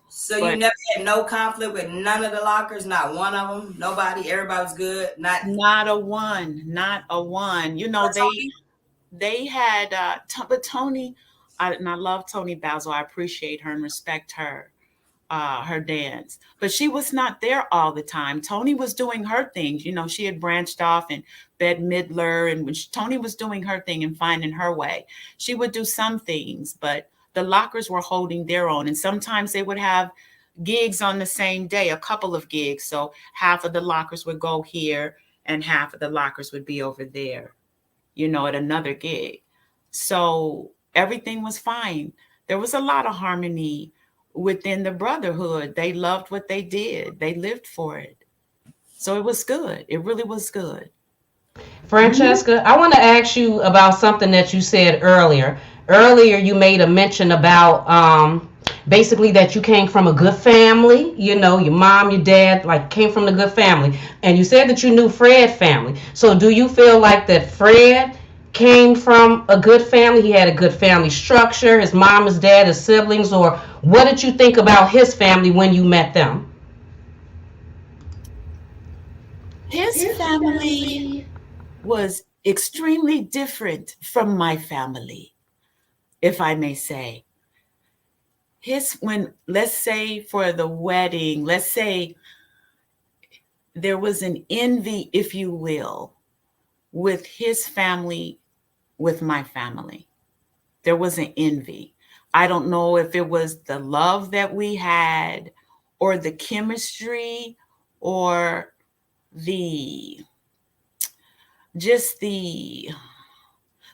Speaker 2: So you never had no conflict with none of the lockers, not one of them, nobody, everybody was good,
Speaker 3: not a one, not a one. You know, they had, but Tony, and I love Tony Basil. I appreciate her and respect her dance, but she was not there all the time. Tony was doing her things. You know, she had branched off in Bette Midler, and when Tony was doing her thing and finding her way, she would do some things, but the lockers were holding their own. And sometimes they would have gigs on the same day, a couple of gigs. So half of the lockers would go here and half of the lockers would be over there, you know, at another gig. So everything was fine. There was a lot of harmony within the brotherhood. They loved what they did. They lived for it. So it was good. It really was good.
Speaker 1: Francesca, I want to ask you about something that you said earlier. Earlier, you made a mention about basically that you came from a good family. You know, your mom, your dad, like came from a good family. And you said that you knew Fred's family. So do you feel like that Fred came from a good family? He had a good family structure, his mom, his dad, his siblings, or what did you think about his family when you met them?
Speaker 3: His family was extremely different from my family, if I may say. Let's say for the wedding, let's say there was an envy, if you will, with his family, with my family. There was an envy. I don't know if it was the love that we had or the chemistry or the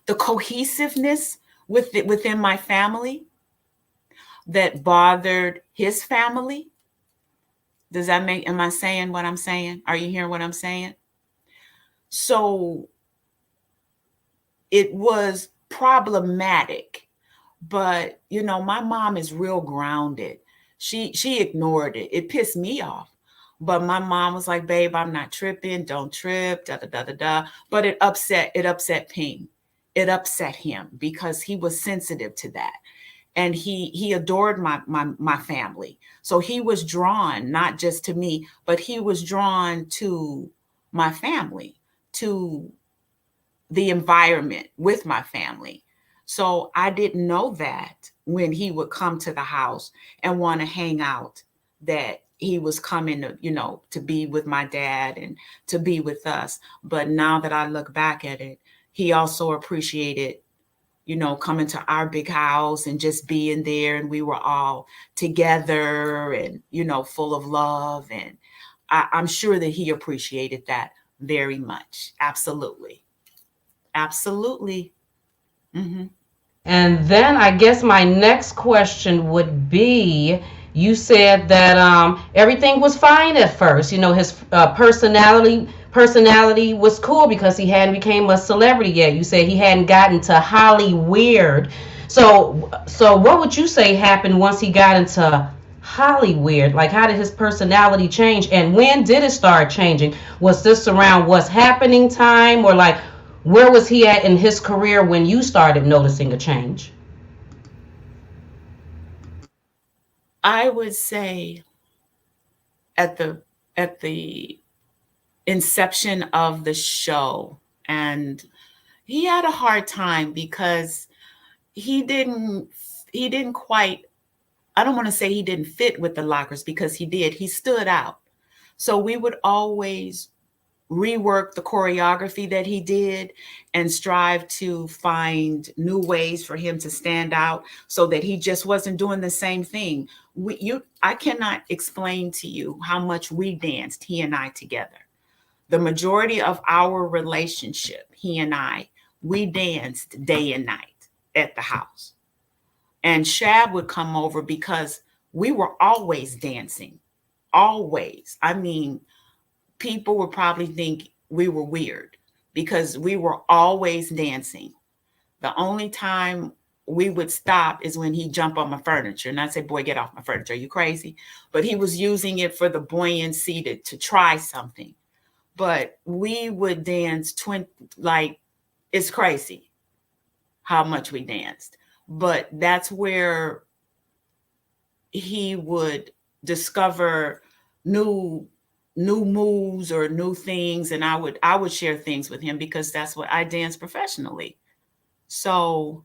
Speaker 3: cohesiveness within my family that bothered his family. Am I saying what I'm saying? Are you hearing what I'm saying? So it was problematic, but you know, my mom is real grounded. She ignored it. It pissed me off. But my mom was like, babe, I'm not tripping. Don't trip, da, da, da, da, da. But it upset Ping. It upset him because he was sensitive to that. And he adored my family. So he was drawn not just to me, but he was drawn to my family, to the environment with my family. So I didn't know that when he would come to the house and want to hang out, that he was coming to, you know, to be with my dad and to be with us. But now that I look back at it, he also appreciated, you know, coming to our big house and just being there. And we were all together and, you know, full of love. And I'm sure that he appreciated that very much. Absolutely. Absolutely. Mm-hmm.
Speaker 1: And then I guess my next question would be, you said that everything was fine at first. You know, his personality was cool because he hadn't became a celebrity yet. You said he hadn't gotten to Holly Weird. So what would you say happened once he got into Holly Weird? Like, how did his personality change, and when did it start changing? Was this around what's happening time, or like where was he at in his career when you started noticing a change?
Speaker 3: I would say at the inception of the show, and he had a hard time because he didn't he didn't quite, I don't want to say he didn't fit with the lockers, because he did. He stood out. So we would always rework the choreography that he did and strive to find new ways for him to stand out so that he just wasn't doing the same thing. I cannot explain to you how much we danced, he and I together. The majority of our relationship, he and I, we danced day and night at the house. And Shab would come over because we were always dancing. Always. I mean, people would probably think we were weird because we were always dancing. The only time we would stop is when he jumped on my furniture. And I'd say, boy, get off my furniture. Are you crazy? But he was using it for the buoyancy to try something. But we would dance like, it's crazy how much we danced. But that's where he would discover new moves or new things, and I would share things with him because that's what I dance professionally. So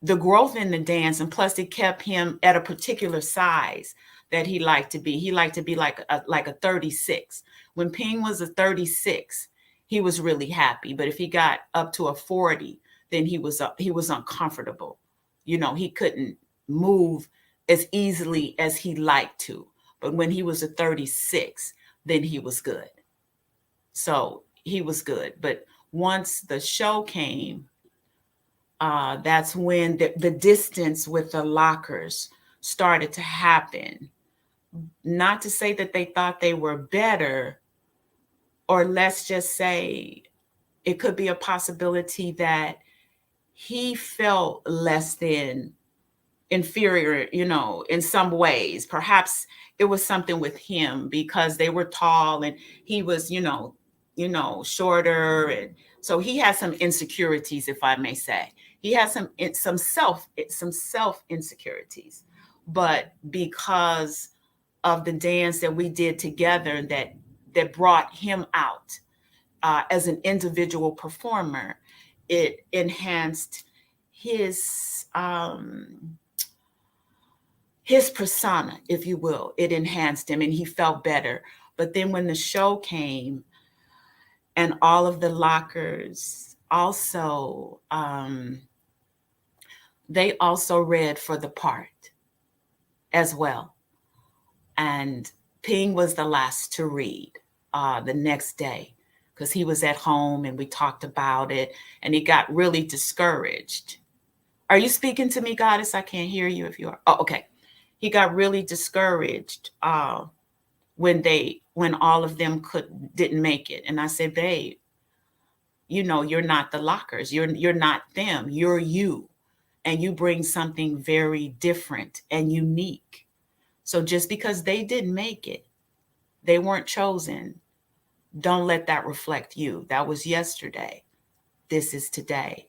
Speaker 3: the growth in the dance, and plus it kept him at a particular size that he liked to be. He liked to be like a 36. When Ping was a 36, he was really happy. But if he got up to a 40, then he was uncomfortable. He couldn't move as easily as he liked to. But when he was a 36, then he was good. So he was good. But once the show came, that's when the distance with the lockers started to happen. Not to say that they thought they were better, or let's just say it could be a possibility that he felt less than, inferior, in some ways. Perhaps it was something with him because they were tall and he was, shorter, and so he had some insecurities, if I may say. He had some self insecurities, but because of the dance that we did together, that brought him out as an individual performer, it enhanced his um, his persona, if you will. It enhanced him and he felt better. But then when the show came and all of the lockers also, they also read for the part as well. And Ping was the last to read the next day because he was at home and we talked about it and he got really discouraged. Are you speaking to me, Goddess? I can't hear you if you are. Oh, okay. He got really discouraged when all of them didn't make it. And I said, babe, you're not the lockers. You're not them. You're you. And you bring something very different and unique. So just because they didn't make it, they weren't chosen, don't let that reflect you. That was yesterday. This is today.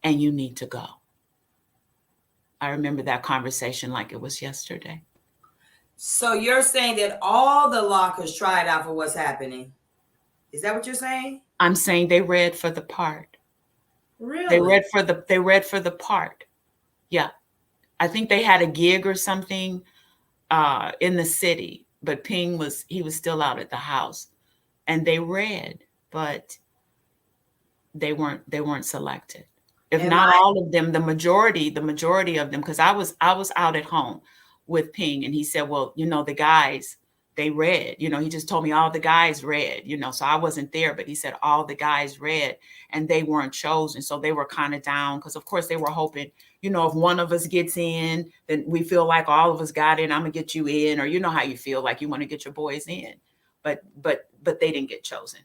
Speaker 3: And you need to go. I remember that conversation like it was yesterday.
Speaker 2: So you're saying that all the lockers tried out for what's happening? Is that what you're saying?
Speaker 3: I'm saying they read for the part.
Speaker 2: Really?
Speaker 3: They read for the part. Yeah. I think they had a gig or something in the city, but he was still out at the house, and they read, but they weren't selected. If not all of them, the majority of them, because I was out at home with Ping, and he said, well, the guys, they read. He just told me all the guys read. So I wasn't there, but he said all the guys read, and they weren't chosen, so they were kind of down because, of course, they were hoping, if one of us gets in, then we feel like all of us got in. I'm gonna get you in, or how you feel like you want to get your boys in, but they didn't get chosen.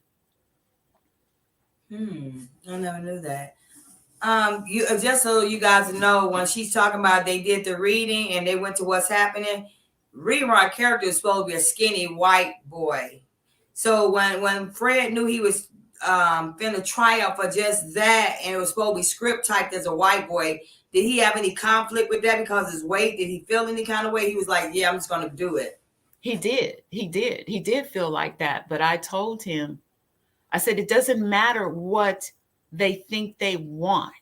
Speaker 2: I never knew that. You just so you guys know, when she's talking about they did the reading and they went to what's happening, Rerun character is supposed to be a skinny white boy. So when Fred knew he was finna try out for just that, and it was supposed to be script typed as a white boy, Did he have any conflict with that because of his weight? Did he feel any kind of way? He was like, yeah, I'm just going to do it.
Speaker 3: He did feel like that. But I told him, I said, it doesn't matter what they think they want.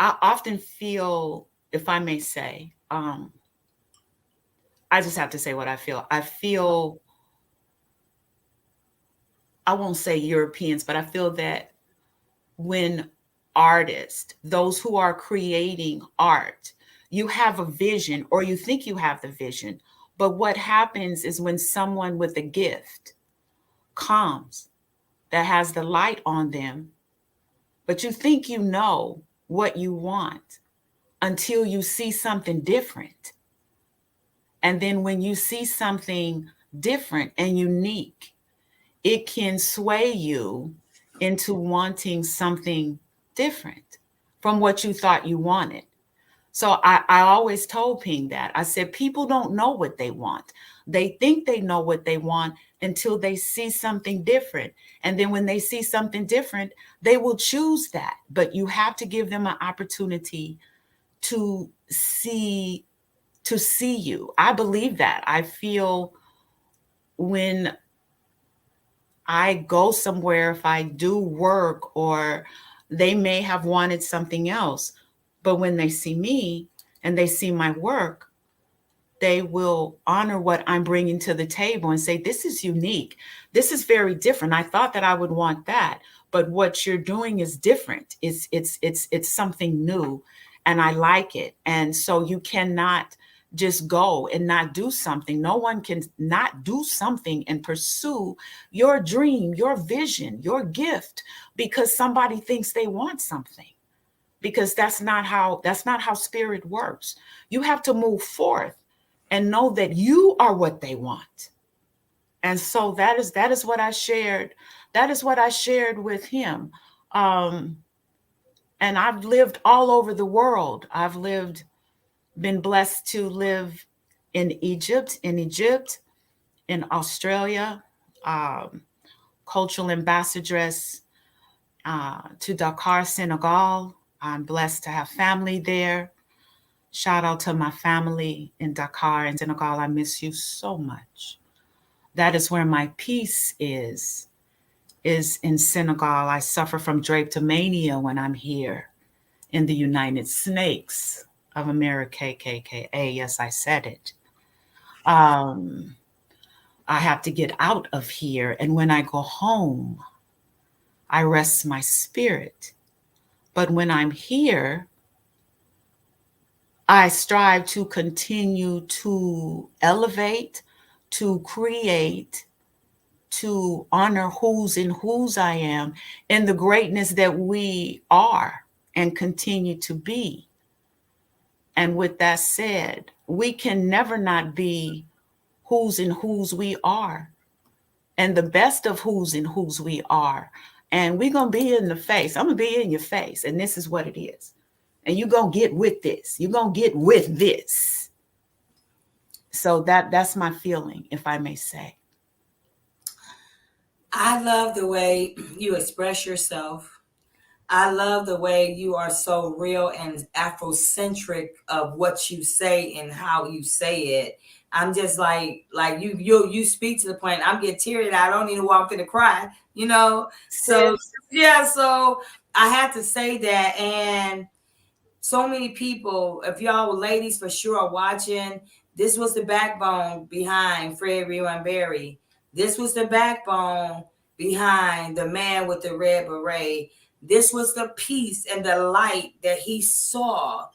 Speaker 3: I often feel, if I may say, I just have to say what I feel. I won't say Europeans, but I feel that when artists, those who are creating art, you have a vision or you think you have the vision. But what happens is when someone with a gift comes that has the light on them, but you think you know what you want until you see something different. And then when you see something different and unique, it can sway you into wanting something different from what you thought you wanted. So I always told Ping that. I said, people don't know what they want. They think they know what they want until they see something different. And then when they see something different, they will choose that. But you have to give them an opportunity to see you. I believe that. I feel when I go somewhere, if I do work, or they may have wanted something else, but when they see me and they see my work, they will honor what I'm bringing to the table and say, this is unique. This is very different. I thought that I would want that, but what you're doing is different. It's something new and I like it. And so you cannot just go and not do something. No one can not do something and pursue your dream, your vision, your gift because somebody thinks they want something. Because that's not how spirit works. You have to move forth and know that you are what they want. And so that is what I shared. That is what I shared with him. And I've lived all over the world. Been blessed to live in Egypt, in Australia, cultural ambassadress to Dakar, Senegal. I'm blessed to have family there. Shout out to my family in Dakar and Senegal. I miss you so much. That is where my peace is in Senegal. I suffer from drapetomania when I'm here in the United Snakes of America, KKKA. Yes, I said it. I have to get out of here. And when I go home, I rest my spirit. But when I'm here, I strive to continue to elevate, to create, to honor whose I am and the greatness that we are and continue to be. And with that said, we can never not be whose we are and the best of whose we are. And we're going to be in the face. I'm going to be in your face. And this is what it is. And you're going to get with this. You're going to get with this. So that's my feeling, if I may say.
Speaker 2: I love the way you express yourself. I love the way you are so real and Afrocentric of what you say and how you say it. I'm just like you speak to the point. I'm getting teary eyed. I don't even know why I'm finna cry, you know. So yeah, so I had to say that. And so many people, if y'all ladies for sure are watching, this was the backbone behind Fred Rerun Berry. This was the backbone behind the man with the red beret. This was the peace and the light that he saw.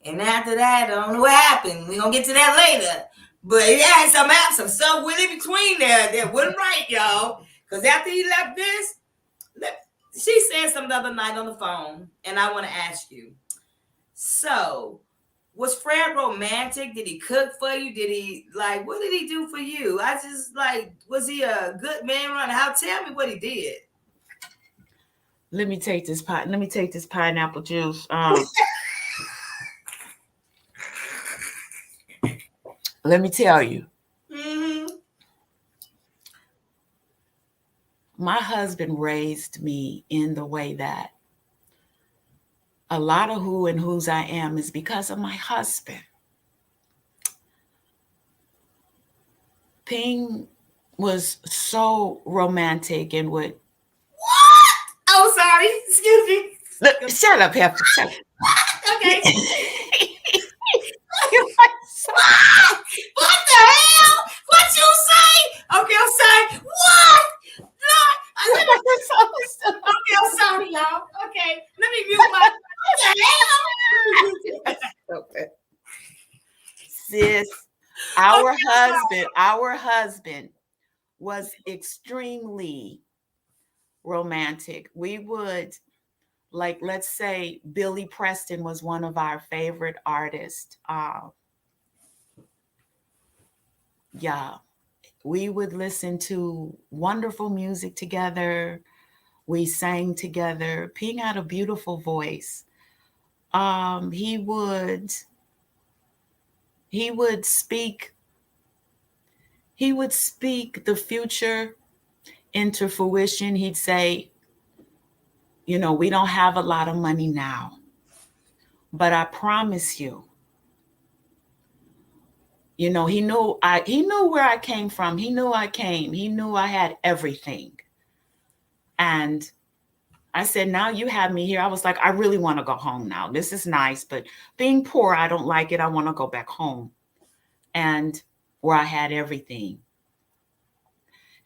Speaker 2: And after that, I don't know what happened. We're going to get to that later. But it had some stuff with in between there that wasn't right, y'all. Because after he left this, she said something the other night on the phone, and I want to ask you. So, was Fred romantic? Did he cook for you? What did he do for you? I just was he a good man around the house? Tell me what he did.
Speaker 3: Let me take this pineapple juice. Let me tell you. Mm-hmm. My husband raised me in the way that A lot of who and whose I am is because of my husband. Ping was so romantic and would.
Speaker 2: What? Oh, sorry. Excuse me.
Speaker 3: Look, shut up, Heifer. Shut up.
Speaker 2: Okay.
Speaker 3: You're like so.
Speaker 2: What the hell? What you say? Okay, I'm sorry. What? Okay, I'm sorry, y'all. Okay, let me mute my. What the hell?
Speaker 3: Sis, our husband was extremely romantic. We would, like, let's say Billy Preston was one of our favorite artists. Yeah, we would listen to wonderful music together. We sang together. Ping had a beautiful voice. Um, he would he would speak he would speak the future into fruition. He'd say, we don't have a lot of money now, but I promise you, he knew where I came from. He knew I came. He knew I had everything. And I said, now you have me here. I was like, I really want to go home now. This is nice, but being poor, I don't like it. I want to go back home. And where I had everything.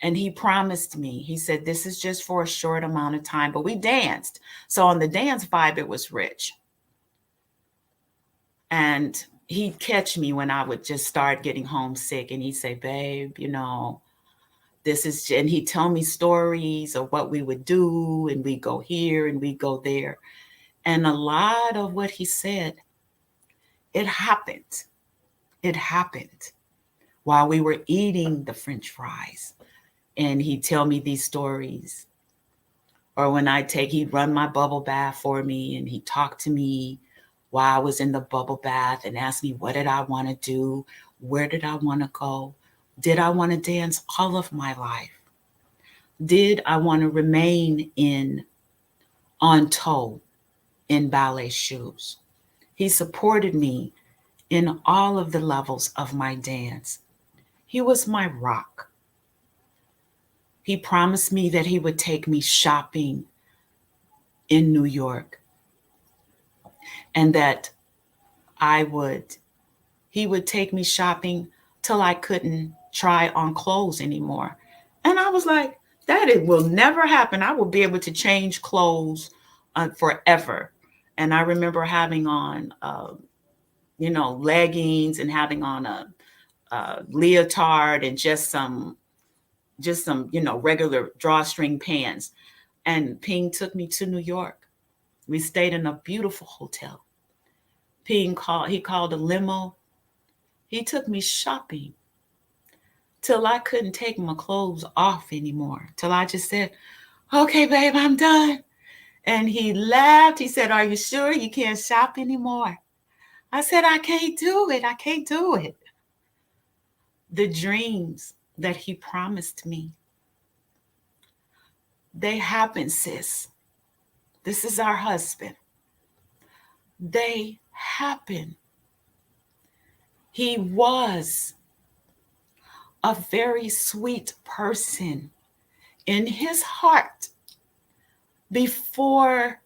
Speaker 3: And he promised me, he said, this is just for a short amount of time, but we danced. So on the dance vibe, it was rich. And he'd catch me when I would just start getting homesick. And he'd say, babe, this is, and he'd tell me stories of what we would do. And we go here and we go there. And a lot of what he said, it happened. It happened while we were eating the French fries. And he'd tell me these stories. Or when he'd run my bubble bath for me and he'd talk to me while I was in the bubble bath and ask me, what did I want to do? Where did I want to go? Did I want to dance all of my life? Did I want to remain on toe in ballet shoes? He supported me in all of the levels of my dance. He was my rock. He promised me that he would take me shopping in New York and that he would take me shopping till I couldn't try on clothes anymore. And I was like, that it will never happen. I will be able to change clothes forever. And I remember having on, leggings and having on a leotard and just some, regular drawstring pants. And Ping took me to New York. We stayed in a beautiful hotel. He called a limo. He took me shopping till I couldn't take my clothes off anymore. Till I just said, okay, babe, I'm done. And he laughed. He said, are you sure you can't shop anymore? I said, I can't do it. I can't do it. The dreams that he promised me, they happen, sis. This is our husband. They happen. He was a very sweet person in his heart before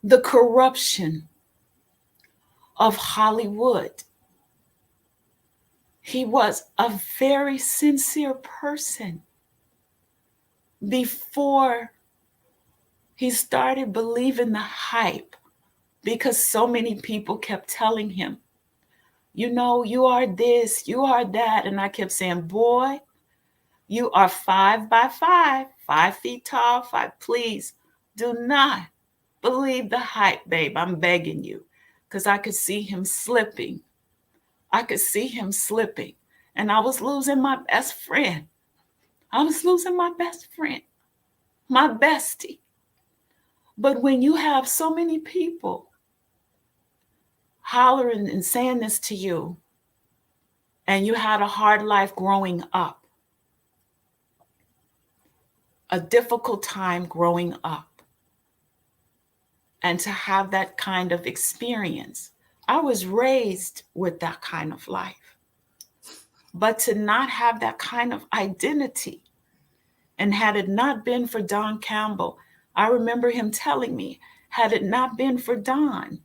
Speaker 3: the corruption of Hollywood. He was a very sincere person before he started believing the hype, because so many people kept telling him, you are this, you are that. And I kept saying, boy, you are 5 by 5, 5 feet tall, please do not believe the hype, babe. I'm begging you. Because I could see him slipping. And I was losing my best friend. My bestie. But when you have so many people hollering and saying this to you, and you had a hard life growing up, a difficult time growing up, and to have that kind of experience. I was raised with that kind of life, but to not have that kind of identity, and had it not been for Don Campbell, I remember him telling me, had it not been for Don,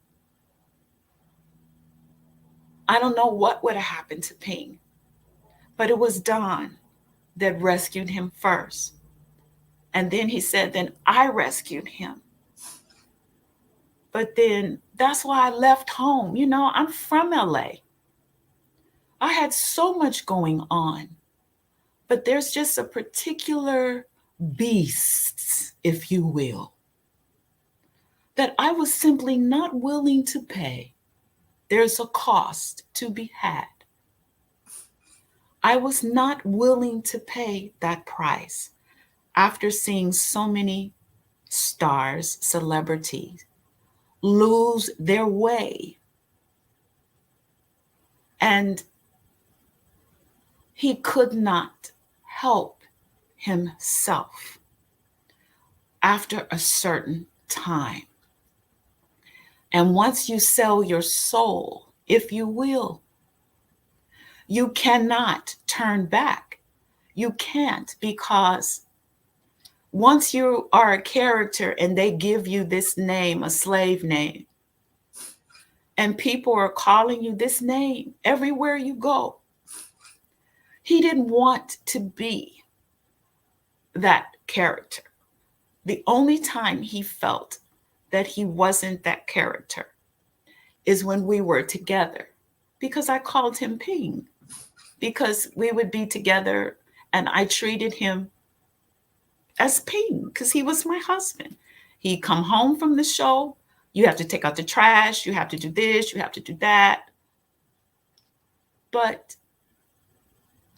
Speaker 3: I don't know what would have happened to Ping, but it was Don that rescued him first. And then he said, then I rescued him. But then that's why I left home. You know, I'm from LA. I had so much going on, but there's just a particular beast, if you will, that I was simply not willing to pay. There's a cost to be had. I was not willing to pay that price after seeing so many stars, celebrities lose their way. And he could not help himself after a certain time. And once you sell your soul, if you will, you cannot turn back. You can't, because once you are a character and they give you this name, a slave name, and people are calling you this name everywhere you go, he didn't want to be that character. The only time he felt that he wasn't that character is when we were together, because I called him Ping, because we would be together and I treated him as Ping because he was my husband. He'd come home from the show. You have to take out the trash. You have to do this. You have to do that. But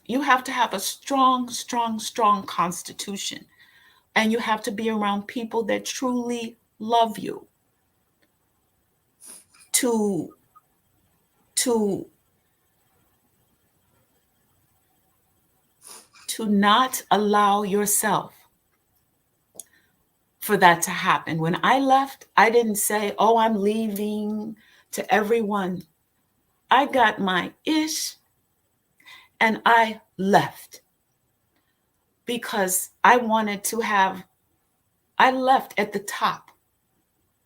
Speaker 3: you have to have a strong, strong, strong constitution. And you have to be around people that truly love you to not allow yourself for that to happen. When I left, I didn't say, oh, I'm leaving to everyone. I got my ish and I left because I wanted to have, I left at the top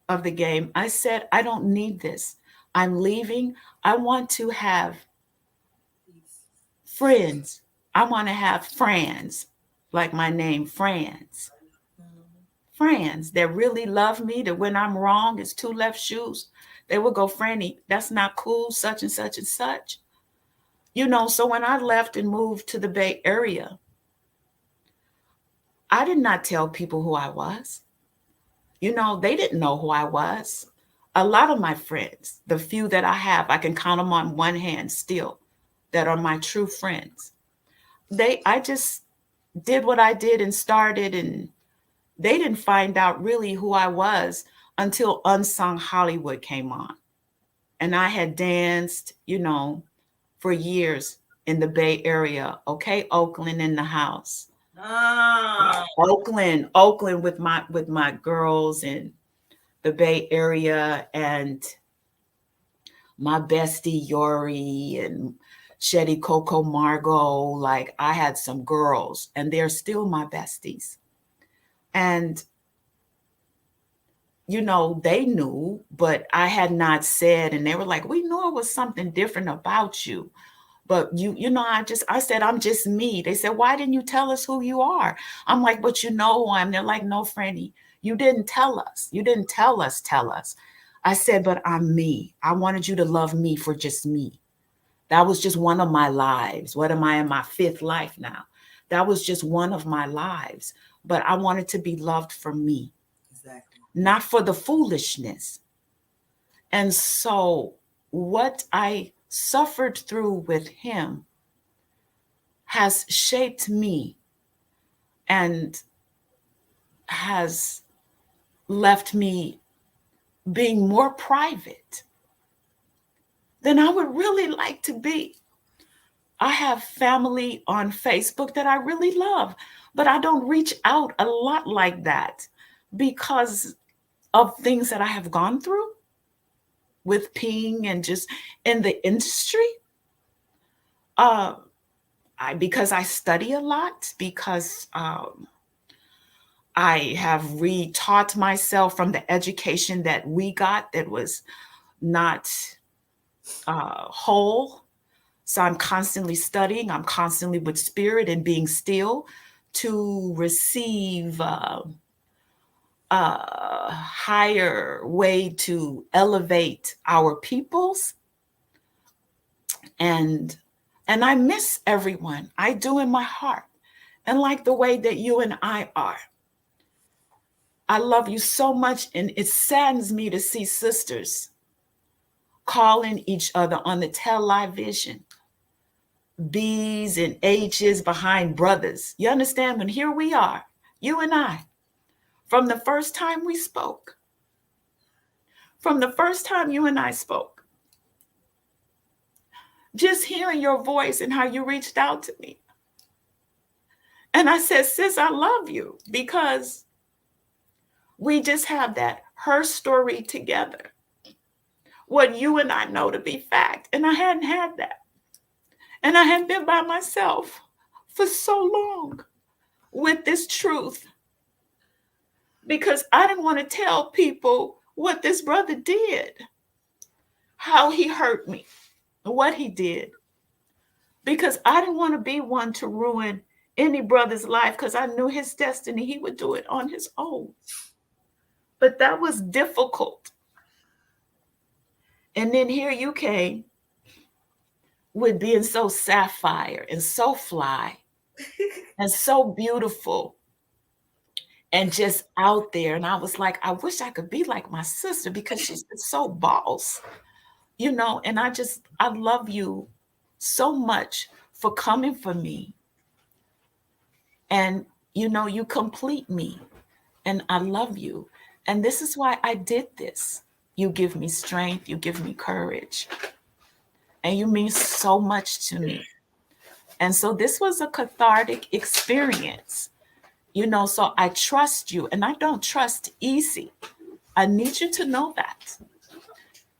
Speaker 3: of the game. I said, I don't need this. I'm leaving. I want to have friends. I want to have friends, like my name, friends. Friends that really love me, that when I'm wrong, it's two left shoes. They will go, Franny, that's not cool, such and such and such. You know, so when I left and moved to the Bay Area, I did not tell people who I was. You know, they didn't know who I was. A lot of my friends, the few that I have, I can count them on one hand still, that are my true friends. I just did what I did and started, and they didn't find out really who I was until Unsung Hollywood came on. And I had danced, you know, for years in the Bay Area. Okay, Oakland in the house. Oakland with my girls in the Bay Area, and my bestie Yori and Shetty Coco Margot. Like, I had some girls and they're still my besties. And you know, they knew, but I had not said, and they were like, we knew it was something different about you. But you know, I said, I'm just me. They said, why didn't you tell us who you are? I'm like, but you know who I am. They're like, no, Franny, you didn't tell us. You didn't tell us. I said, but I'm me. I wanted you to love me for just me. That was just one of my lives. What am I in my fifth life now? That was just one of my lives. But I wanted to be loved for me. Exactly. Not for the foolishness. And so what I suffered through with him has shaped me and has left me being more private than I would really like to be. I have family on Facebook that I really love, but I don't reach out a lot like that because of things that I have gone through with peeing and just in the industry. Uh, because I study a lot, because I have re-taught myself from the education that we got that was not whole. So I'm constantly studying. I'm constantly with spirit and being still to receive a higher way to elevate our peoples. And I miss everyone. I do in my heart. And like the way that you and I are. I love you so much, and it saddens me to see sisters calling each other on the television, B's and H's behind brothers. You understand? When here we are, you and I, from the first time we spoke, from the first time you and I spoke, just hearing your voice and how you reached out to me. And I said, sis, I love you, because we just have that her story together. What you and I know to be fact. And I hadn't had that. And I had been by myself for so long with this truth, because I didn't want to tell people what this brother did, how he hurt me, what he did, because I didn't want to be one to ruin any brother's life, because I knew his destiny. He would do it on his own. But that was difficult. And then here you came with being so sapphire and so fly and so beautiful and just out there. And I was like, I wish I could be like my sister, because she's so boss, and I love you so much for coming for me. And, you complete me, and I love you. And this is why I did this. You give me strength, you give me courage, and you mean so much to me. And so this was a cathartic experience, so I trust you, and I don't trust easy. I need you to know that.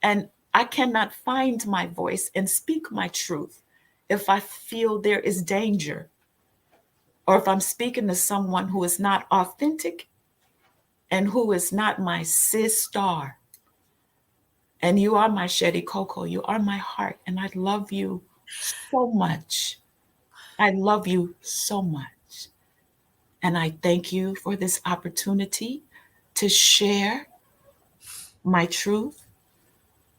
Speaker 3: And I cannot find my voice and speak my truth if I feel there is danger, or if I'm speaking to someone who is not authentic and who is not my sister. And you are my Shetty Coco. You are my heart. And I love you so much. I love you so much. And I thank you for this opportunity to share my truth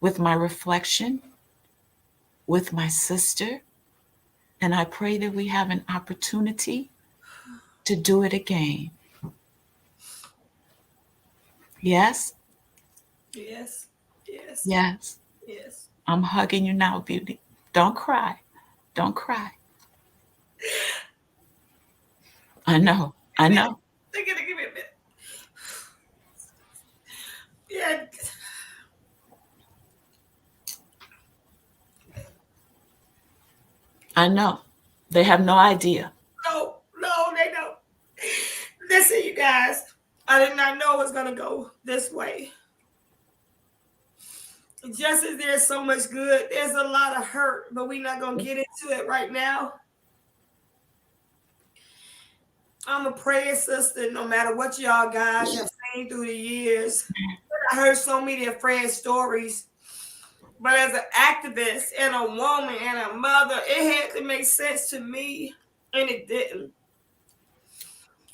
Speaker 3: with my reflection, with my sister. And I pray that we have an opportunity to do it again. Yes?
Speaker 2: Yes. Yes.
Speaker 3: Yes.
Speaker 2: Yes.
Speaker 3: I'm hugging you now, beauty. Don't cry. Don't cry. I know. I know.
Speaker 2: Give me a bit. Yeah.
Speaker 3: I know. They have no idea.
Speaker 2: No, they don't. Listen, you guys, I did not know it was going to go this way. Just as there's so much good, there's a lot of hurt, but we're not going to get into it right now. I'm a prayer sister, no matter what y'all guys have seen through the years. I heard so many of Fred's stories. But as an activist and a woman and a mother, it had to make sense to me, and it didn't.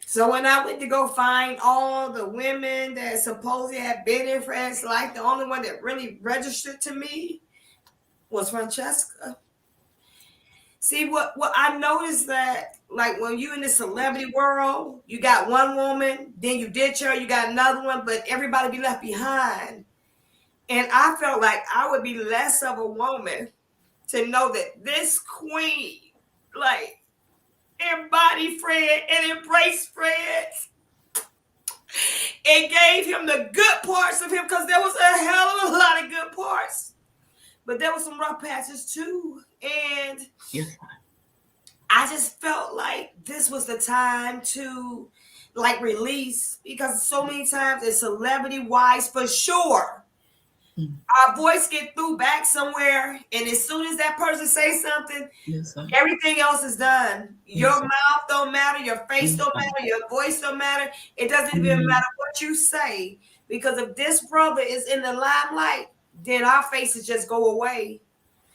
Speaker 2: So when I went to go find all the women that supposedly had been in Fred's life, the only one that really registered to me was Francesca. See, what I noticed that, like, when you in the celebrity world, you got one woman, then you ditch her, you got another one, but everybody be left behind. And I felt like I would be less of a woman to know that this queen, like, embodied Fred and embraced Fred. It gave him the good parts of him, because there was a hell of a lot of good parts. But there was some rough patches too. And
Speaker 3: Yes.
Speaker 2: I just felt like this was the time to like release, because so many times it's celebrity wise for sure. Our voice get through back somewhere, and as soon as that person say something,
Speaker 3: Yes, sir.
Speaker 2: everything else is done. Your
Speaker 3: Yes, sir.
Speaker 2: mouth don't matter, your face
Speaker 3: Yes,
Speaker 2: don't
Speaker 3: sir.
Speaker 2: matter, your voice don't matter. It doesn't even
Speaker 3: Mhm.
Speaker 2: matter what you say, because if this brother is in the limelight, then our faces just go away.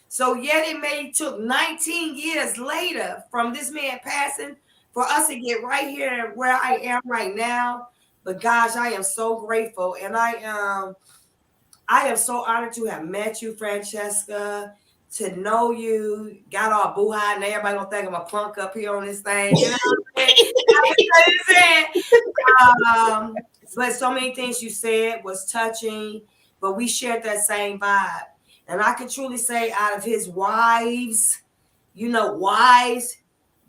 Speaker 2: So yet it may took 19 years later from this man passing for us to get right here where I am right now. But gosh, I am so grateful, and I am so honored to have met you, Francesca, to know you. Got all boo-high, and everybody gonna think I'm a punk up here on this thing. You know what I'm saying? I understand. But so many things you said was touching, but we shared that same vibe. And I can truly say, out of his wives, wives,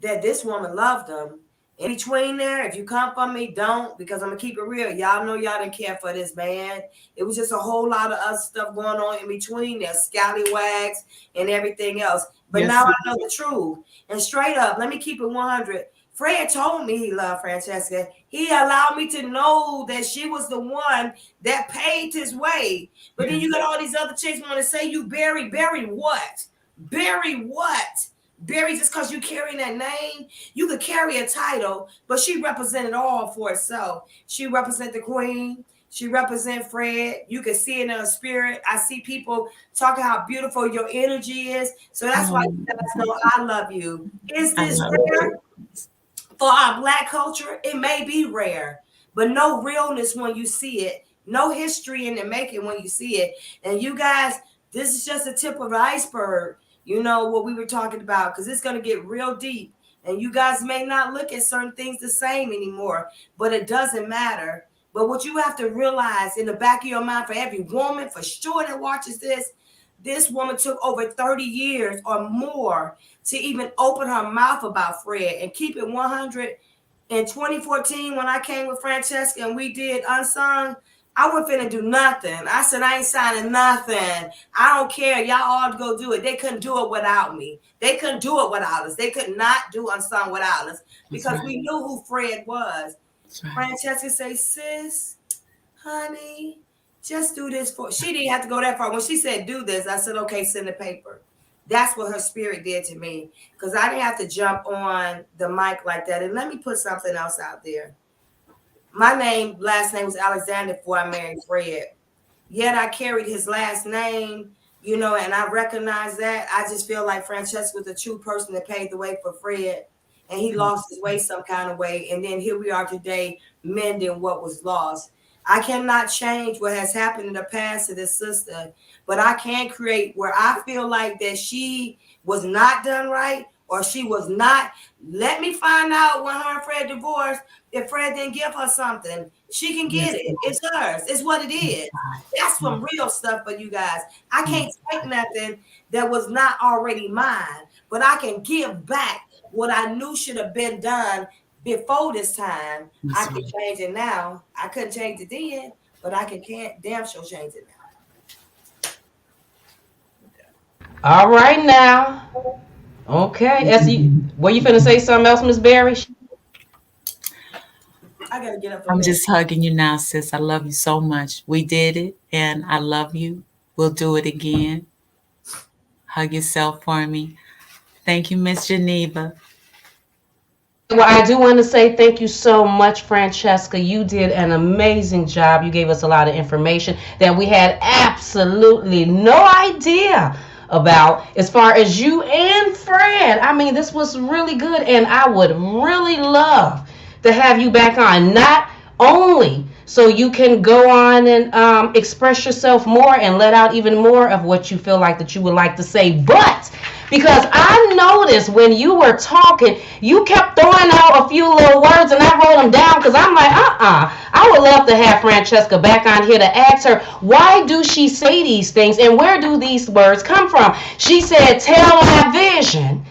Speaker 2: that this woman loved him. In between there, if you come for me, don't, because I'm gonna keep it real. Y'all know y'all didn't care for this man. It was just a whole lot of other stuff going on in between there, scallywags and everything else. But
Speaker 3: Yes,
Speaker 2: now
Speaker 3: sir.
Speaker 2: I know the truth. And straight up, let me keep it 100. Fred told me he loved Francesca. He allowed me to know that she was the one that paved his way. But then you got all these other chicks want to say you Barry. Barry what? Barry what? Barry, just because you carrying that name, you could carry a title, but she represented all for herself. She represent the queen. She represent Fred. You can see it in her spirit. I see people talking how beautiful your energy is. So that's why you guys know I love you. Is
Speaker 3: I
Speaker 2: this
Speaker 3: love
Speaker 2: rare?
Speaker 3: it.
Speaker 2: For our Black culture, it may be rare, but no realness when you see it, no history in the making when you see it. And you guys, this is just the tip of the iceberg. You know what we were talking about, because it's going to get real deep. And you guys may not look at certain things the same anymore, but it doesn't matter. But what you have to realize in the back of your mind, for every woman for sure that watches this woman took over 30 years or more to even open her mouth about Fred. And keep it 100. In 2014, when I came with Francesca and we did Unsung, I wasn't finna do nothing. I said, I ain't signing nothing. I don't care. Y'all all go do it. They couldn't do it without me. They couldn't do it without us. They could not do Unsung without us, because we knew who Fred was.
Speaker 3: Right.
Speaker 2: Francesca say, sis, honey, just do this for. She didn't have to go that far. When she said do this, I said, okay, send the paper. That's what her spirit did to me, because I didn't have to jump on the mic like that. And let me put something else out there. My last name was Alexander before I married Fred. Yet I carried his last name, and I recognize that. I just feel like Francesca was the true person that paved the way for Fred, and he lost his way some kind of way. And then here we are today, mending what was lost. I cannot change what has happened in the past to this sister, but I can create where I feel like that she was not done right, or she was not. Let me find out when her and Fred divorced, if Fred didn't give her something, she can get it. It's hers. It's what it is. That's some real stuff for you guys. I can't take nothing that was not already mine, but I can give back what I knew should have been done before this time. I can change it now. I couldn't change it then, but I can't damn sure change it now.
Speaker 1: All right now. Okay. Were you finna say something else, Miss Barry?
Speaker 2: I gotta get up.
Speaker 3: I'm just hugging you now, sis. I love you so much. We did it, and I love you. We'll do it again. Hug yourself for me. Thank you, Miss Geneva.
Speaker 1: Well, I do want to say thank you so much, Francesca. You did an amazing job. You gave us a lot of information that we had absolutely no idea about, as far as you and Fred. I mean, this was really good, and I would really love to have you back on. Not only so you can go on and express yourself more and let out even more of what you feel like that you would like to say, but because I noticed when you were talking, you kept throwing out a few little words, and I wrote them down, because I'm like, I would love to have Francesca back on here to ask her, why do she say these things, and where do these words come from? She said, tell my vision.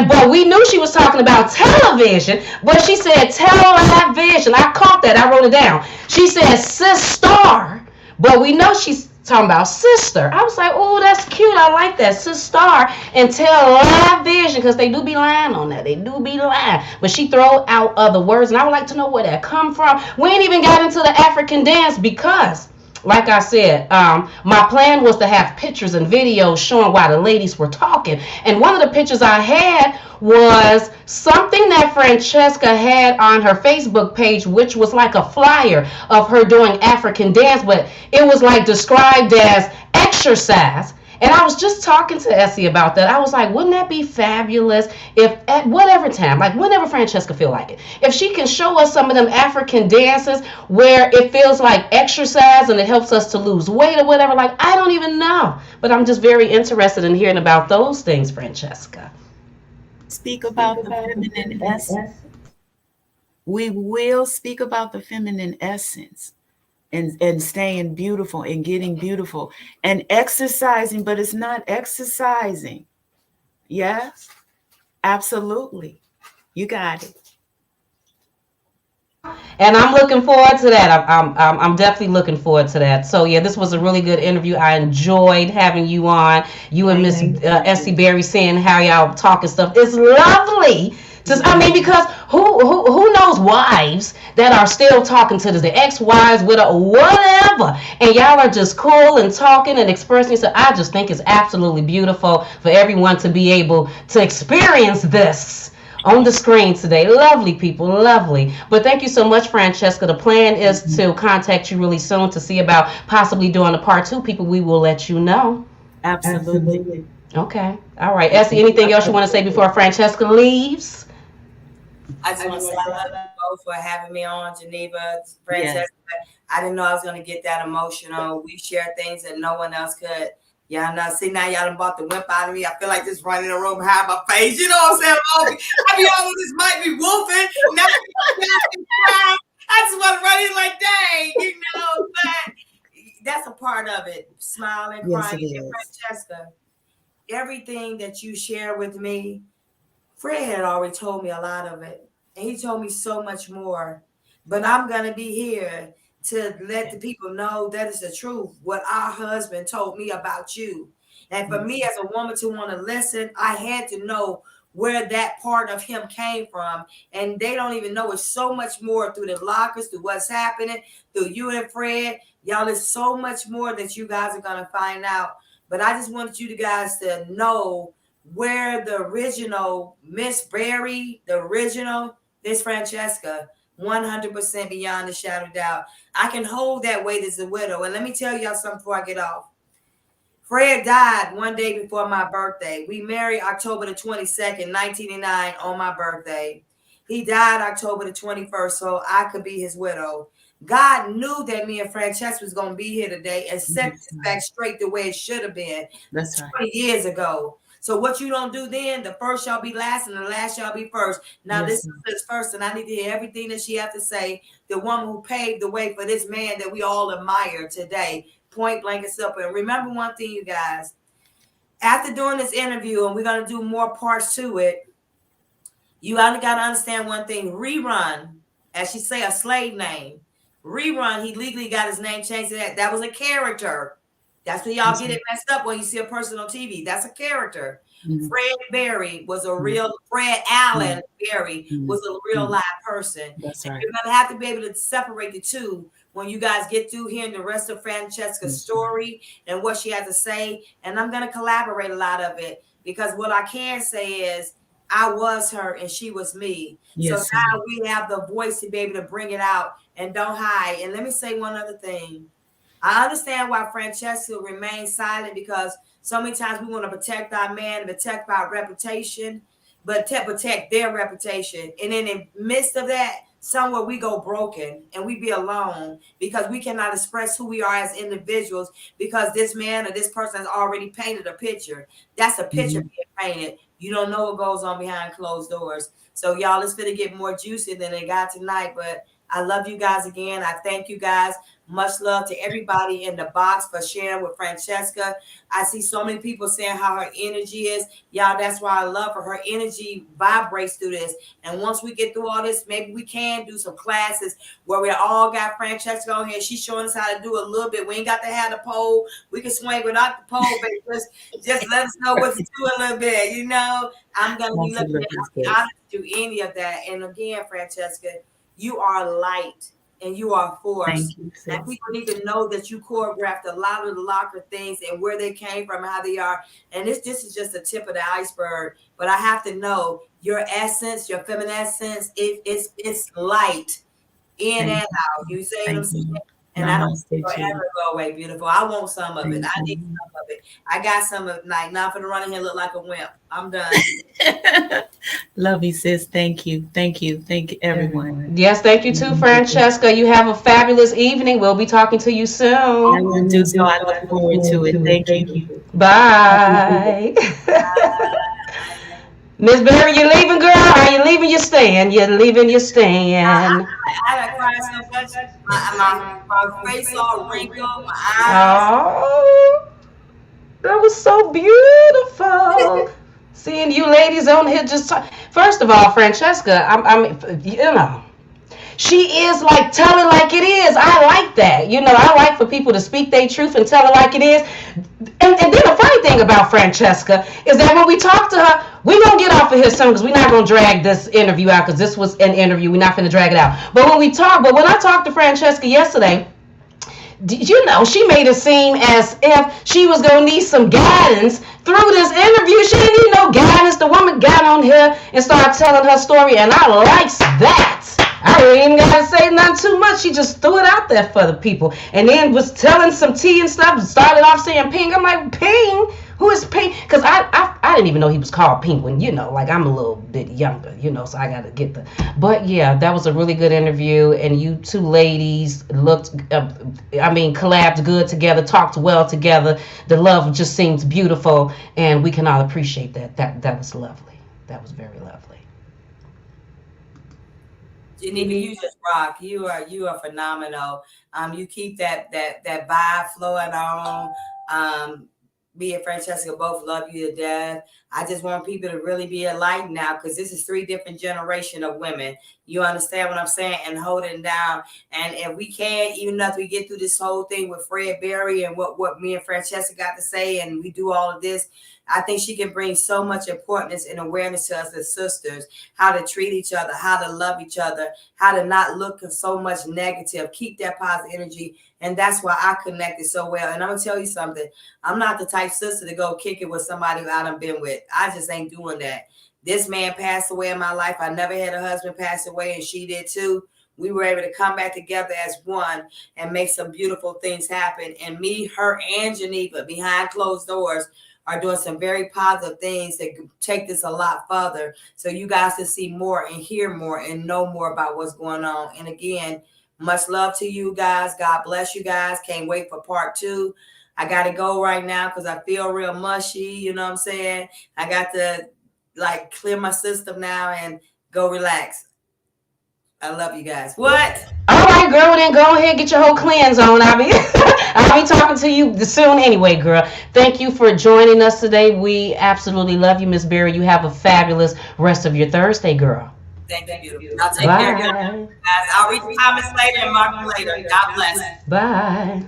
Speaker 1: But we knew she was talking about television, but she said, tell my vision. I caught that. I wrote it down. She said, sister, but we know she's talking about sister. I was like, oh, that's cute. I like that. Sister, and tell live vision. information because they do be lying on that. They do be lying. But she throw out other words, and I would like to know where that come from. We ain't even got into the African dance because, like I said, my plan was to have pictures and videos showing why the ladies were talking. And one of the pictures I had was something that Francesca had on her Facebook page, which was like a flyer of her doing African dance, but it was like described as exercise. And I was just talking to Essie about that. I was like, wouldn't that be fabulous if at whatever time, like whenever Francesca feel like it, if she can show us some of them African dances where it feels like exercise and it helps us to lose weight or whatever. Like, I don't even know. But I'm just very interested in hearing about those things, Francesca.
Speaker 3: Speak about the feminine essence. We will speak about the feminine essence. And staying beautiful and getting beautiful and exercising, but it's not exercising. Yes, absolutely. You got it.
Speaker 1: And I'm looking forward to that. I'm definitely looking forward to that. So yeah, this was a really good interview. I enjoyed having you on. You and Miss Essie Berry, saying how y'all talking stuff. It's lovely. Just, I mean, because who knows wives that are still talking to the ex-wives with a whatever, and y'all are just cool and talking and expressing. So I just think it's absolutely beautiful for everyone to be able to experience this on the screen today. Lovely people, lovely. But thank you so much, Francesca. The plan is to contact you really soon to see about possibly doing a part 2. People, we will let you know.
Speaker 3: Absolutely.
Speaker 1: Okay. All right. Essie, anything else you want to say before Francesca leaves?
Speaker 2: I just want to say I love you both for having me on, Geneva, Francesca. Yes. I didn't know I was going to get that emotional. We share things that no one else could. Y'all know, see, now y'all done bought the wimp out of me. I feel like just running in the room behind my face. You know what I'm saying? I be on this might be wolfing. I just want to run in like, dang, you know, but that's a part of it. Smiling, crying. Yes, and Francesca, everything that you share with me, Fred had already told me a lot of it. And he told me so much more. But I'm going to be here to let the people know that is the truth, what our husband told me about you. And for me as a woman to want to listen, I had to know where that part of him came from. And they don't even know. It's so much more through the lockers, through what's happening, through you and Fred. Y'all, there's so much more that you guys are going to find out. But I just wanted you guys to know where the original Miss Berry, the original, this Francesca, 100% beyond a shadow of doubt. I can hold that weight as a widow. And let me tell y'all something before I get off. Fred died one day before my birthday. We married October the 22nd, 1989 on my birthday. He died October the 21st, so I could be his widow. God knew that me and Francesca was going to be here today and set this back straight the way it should have been.
Speaker 3: That's
Speaker 2: 20 years ago. So what you don't do then, the first shall be last and the last shall be first. Now this is first, and I need to hear everything that she has to say. The woman who paved the way for this man that we all admire today. Point blank and simple. And remember one thing, you guys. After doing this interview, and we're going to do more parts to it, you only got to understand one thing. Rerun, as she say, a slave name. Rerun, he legally got his name changed to that. That was a character. That's when y'all get it messed up when you see a person on TV. That's a character. Fred Berry was a real, Fred Allen Berry was a real live person.
Speaker 3: That's right.
Speaker 2: You're going to have to be able to separate the two when you guys get through hearing the rest of Francesca's story and what she has to say. And I'm going to collaborate a lot of it because what I can say is I was her and she was me. Yes, so now we have the voice to be able to bring it out and don't hide. And let me say one other thing. I understand why Francesca remains silent because so many times we want to protect our man and protect our reputation, but to protect their reputation. And in the midst of that, somewhere we go broken and we be alone because we cannot express who we are as individuals because this man or this person has already painted a picture. That's a picture being painted. You don't know what goes on behind closed doors. So y'all, it's going to get more juicy than it got tonight, but I love you guys again. I thank you guys. Much love to everybody in the box for sharing with Francesca. I see so many people saying how her energy is. Y'all, that's why I love her. Her energy vibrates through this. And once we get through all this, maybe we can do some classes where we all got Francesca on here. She's showing us how to do a little bit. We ain't got to have the pole. We can swing without the pole, but just let us know what to do a little bit. You know, I'm going to be looking at honored to do any of that. And again, Francesca, you are light. And you are force.
Speaker 3: Thank you, sis.
Speaker 2: And people need to know that you choreographed a lot of the locker things and where they came from and how they are. And this is just the tip of the iceberg. But I have to know your essence, your feminine essence, it's light in and out. You say what I'm saying? And I don't ever go away, beautiful. I want some of it. I need some of it. I got some of it. Like, not for the running here look like a wimp. I'm done.
Speaker 3: Love you, sis. Thank you. Thank you. Thank you, everyone.
Speaker 1: Yes, thank you too, Francesca. You have a fabulous evening. We'll be talking to you soon.
Speaker 3: I will do so. I look forward to it. Thank you.
Speaker 1: Bye. Miss Berry, you leaving, girl? Are you leaving? You staying? You're leaving. You staying?
Speaker 2: I cried so much. My face all wrinkled. My eyes.
Speaker 1: Oh, that was so beautiful. Seeing you ladies on here just talk. First of all, Francesca, I'm you know, she is like telling like it is. I like that. You know, I like for people to speak their truth and tell it like it is. And then the funny thing about Francesca is that when we talk to her, we're going to get off of here soon because we're not going to drag this interview out because this was an interview. We're not going to drag it out. But when I talked to Francesca yesterday, you know, she made it seem as if she was going to need some guidance through this interview. She didn't need no guidance. The woman got on here and started telling her story, and I likes that. I didn't even gotta say nothing too much. She just threw it out there for the people, and then was telling some tea and stuff. Started off saying Ping. I'm like, Ping? Who is Ping? Because I didn't even know he was called Penguin. You know, like I'm a little bit younger, you know, so I gotta get the. But yeah, that was a really good interview, and you two ladies looked, collabed good together, talked well together. The love just seems beautiful, and we can all appreciate that. That was lovely. That was very lovely.
Speaker 2: Geneva, you just rock. You are phenomenal. You keep that vibe flowing on. Me and Francesca both love you to death. I just want people to really be enlightened now because this is 3 different generations of women. You understand what I'm saying? And holding down. And if we can, even if we get through this whole thing with Fred Berry and what me and Francesca got to say, and we do all of this, I think she can bring so much importance and awareness to us as sisters, how to treat each other, how to love each other, how to not look at so much negative, keep that positive energy. And that's why I connected so well. And I'm going to tell you something. I'm not the type sister to go kick it with somebody who I done been with. I just ain't doing that. This man passed away in my life. I never had a husband pass away, and she did too. We were able to come back together as one and make some beautiful things happen. And me, her, and Geneva behind closed doors are doing some very positive things that take this a lot further. So you guys can see more and hear more and know more about what's going on. And again, much love to you guys. God bless you guys. Can't wait for part 2. I got to go right now because I feel real mushy. You know what I'm saying? I got to clear my system now and go relax. I love you guys. What?
Speaker 1: All right, girl. Well, then go ahead and get your whole cleanse on. I'll be talking to you soon anyway, girl. Thank you for joining us today. We absolutely love you, Miss Berry. You have a fabulous rest of your Thursday, girl.
Speaker 2: Thank you. I'll take care of you guys. I'll read the comments later and mark them later. God bless.
Speaker 1: Bye.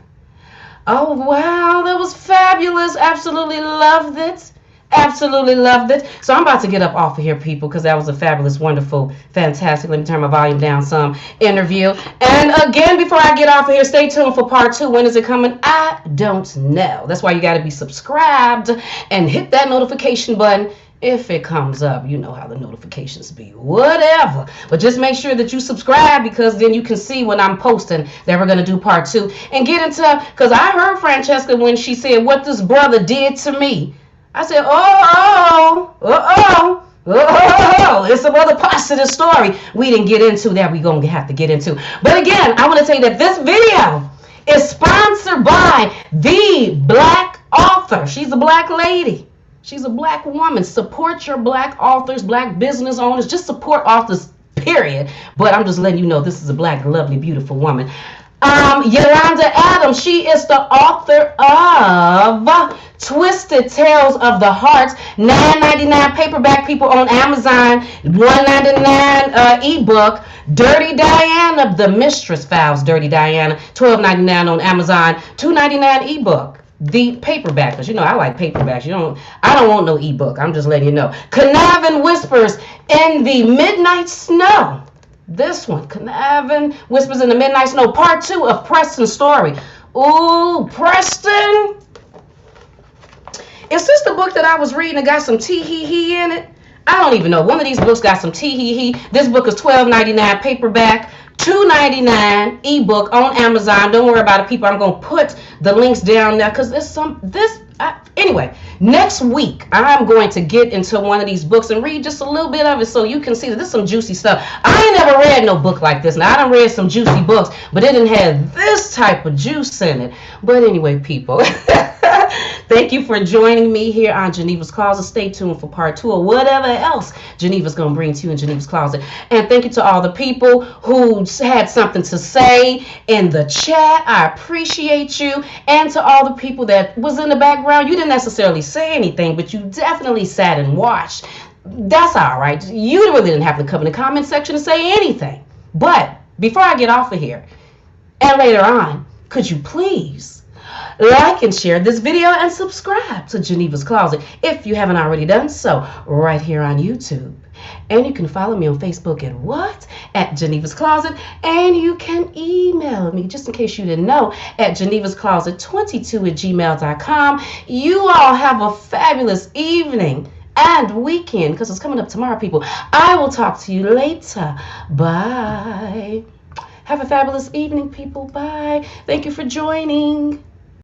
Speaker 1: Oh, wow. That was fabulous. Absolutely loved it. Absolutely loved it. So I'm about to get up off of here, people, because that was a fabulous, wonderful, fantastic. Let me turn my volume down some interview. And again, before I get off of here, stay tuned for part 2. When is it coming? I don't know. That's why you got to be subscribed and hit that notification button. If it comes up, you know how the notifications be, whatever. But just make sure that you subscribe because then you can see when I'm posting that we're going to do part 2. And get into, because I heard Francesca when she said what this brother did to me. I said, it's some other parts to the story we didn't get into that we're going to have to get into. But again, I want to tell you that this video is sponsored by the Black Author. She's a Black lady. She's a Black woman. Support your Black authors, Black business owners. Just support authors, period. But I'm just letting you know this is a black, lovely, beautiful woman. Yolanda Adams, she is the author of Twisted Tales of the Heart, $9.99 paperback, people, on Amazon, $1.99 ebook. Dirty Diana, the Mistress Files, Dirty Diana, $12.99 on Amazon, $2.99 ebook. The paperback, because I like paperbacks. I don't want no ebook. I'm just letting you know. Conniving Whispers in the Midnight Snow. This one, Conniving Whispers in the Midnight Snow, part 2 of Preston's story. Ooh, Preston. Is this the book that I was reading that got some tee-hee-hee in it? I don't even know. One of these books got some tee-hee-hee. This book is $12.99 paperback, $2.99 ebook on Amazon. Don't worry about it, people. I'm going to put the links down there because anyway, next week I'm going to get into one of these books and read just a little bit of it so you can see that this is some juicy stuff. I ain't never read no book like this. Now, I done read some juicy books, but it didn't have this type of juice in it. But anyway, people, thank you for joining me here on Geneva's Closet. Stay tuned for part 2 or whatever else Geneva's going to bring to you in Geneva's Closet. And thank you to all the people who had something to say in the chat. I appreciate you. And to all the people that was in the background, you didn't necessarily say anything, but you definitely sat and watched. That's all right. You really didn't have to come in the comment section and say anything. But before I get off of here, and later on, could you please like and share this video and subscribe to Geneva's Closet if you haven't already done so right here on YouTube. And you can follow me on Facebook at Geneva's Closet. And you can email me, just in case you didn't know, at genevascloset22@gmail.com. You all have a fabulous evening and weekend, because it's coming up tomorrow, people. I will talk to you later. Bye. Have a fabulous evening, people. Bye. Thank you for joining.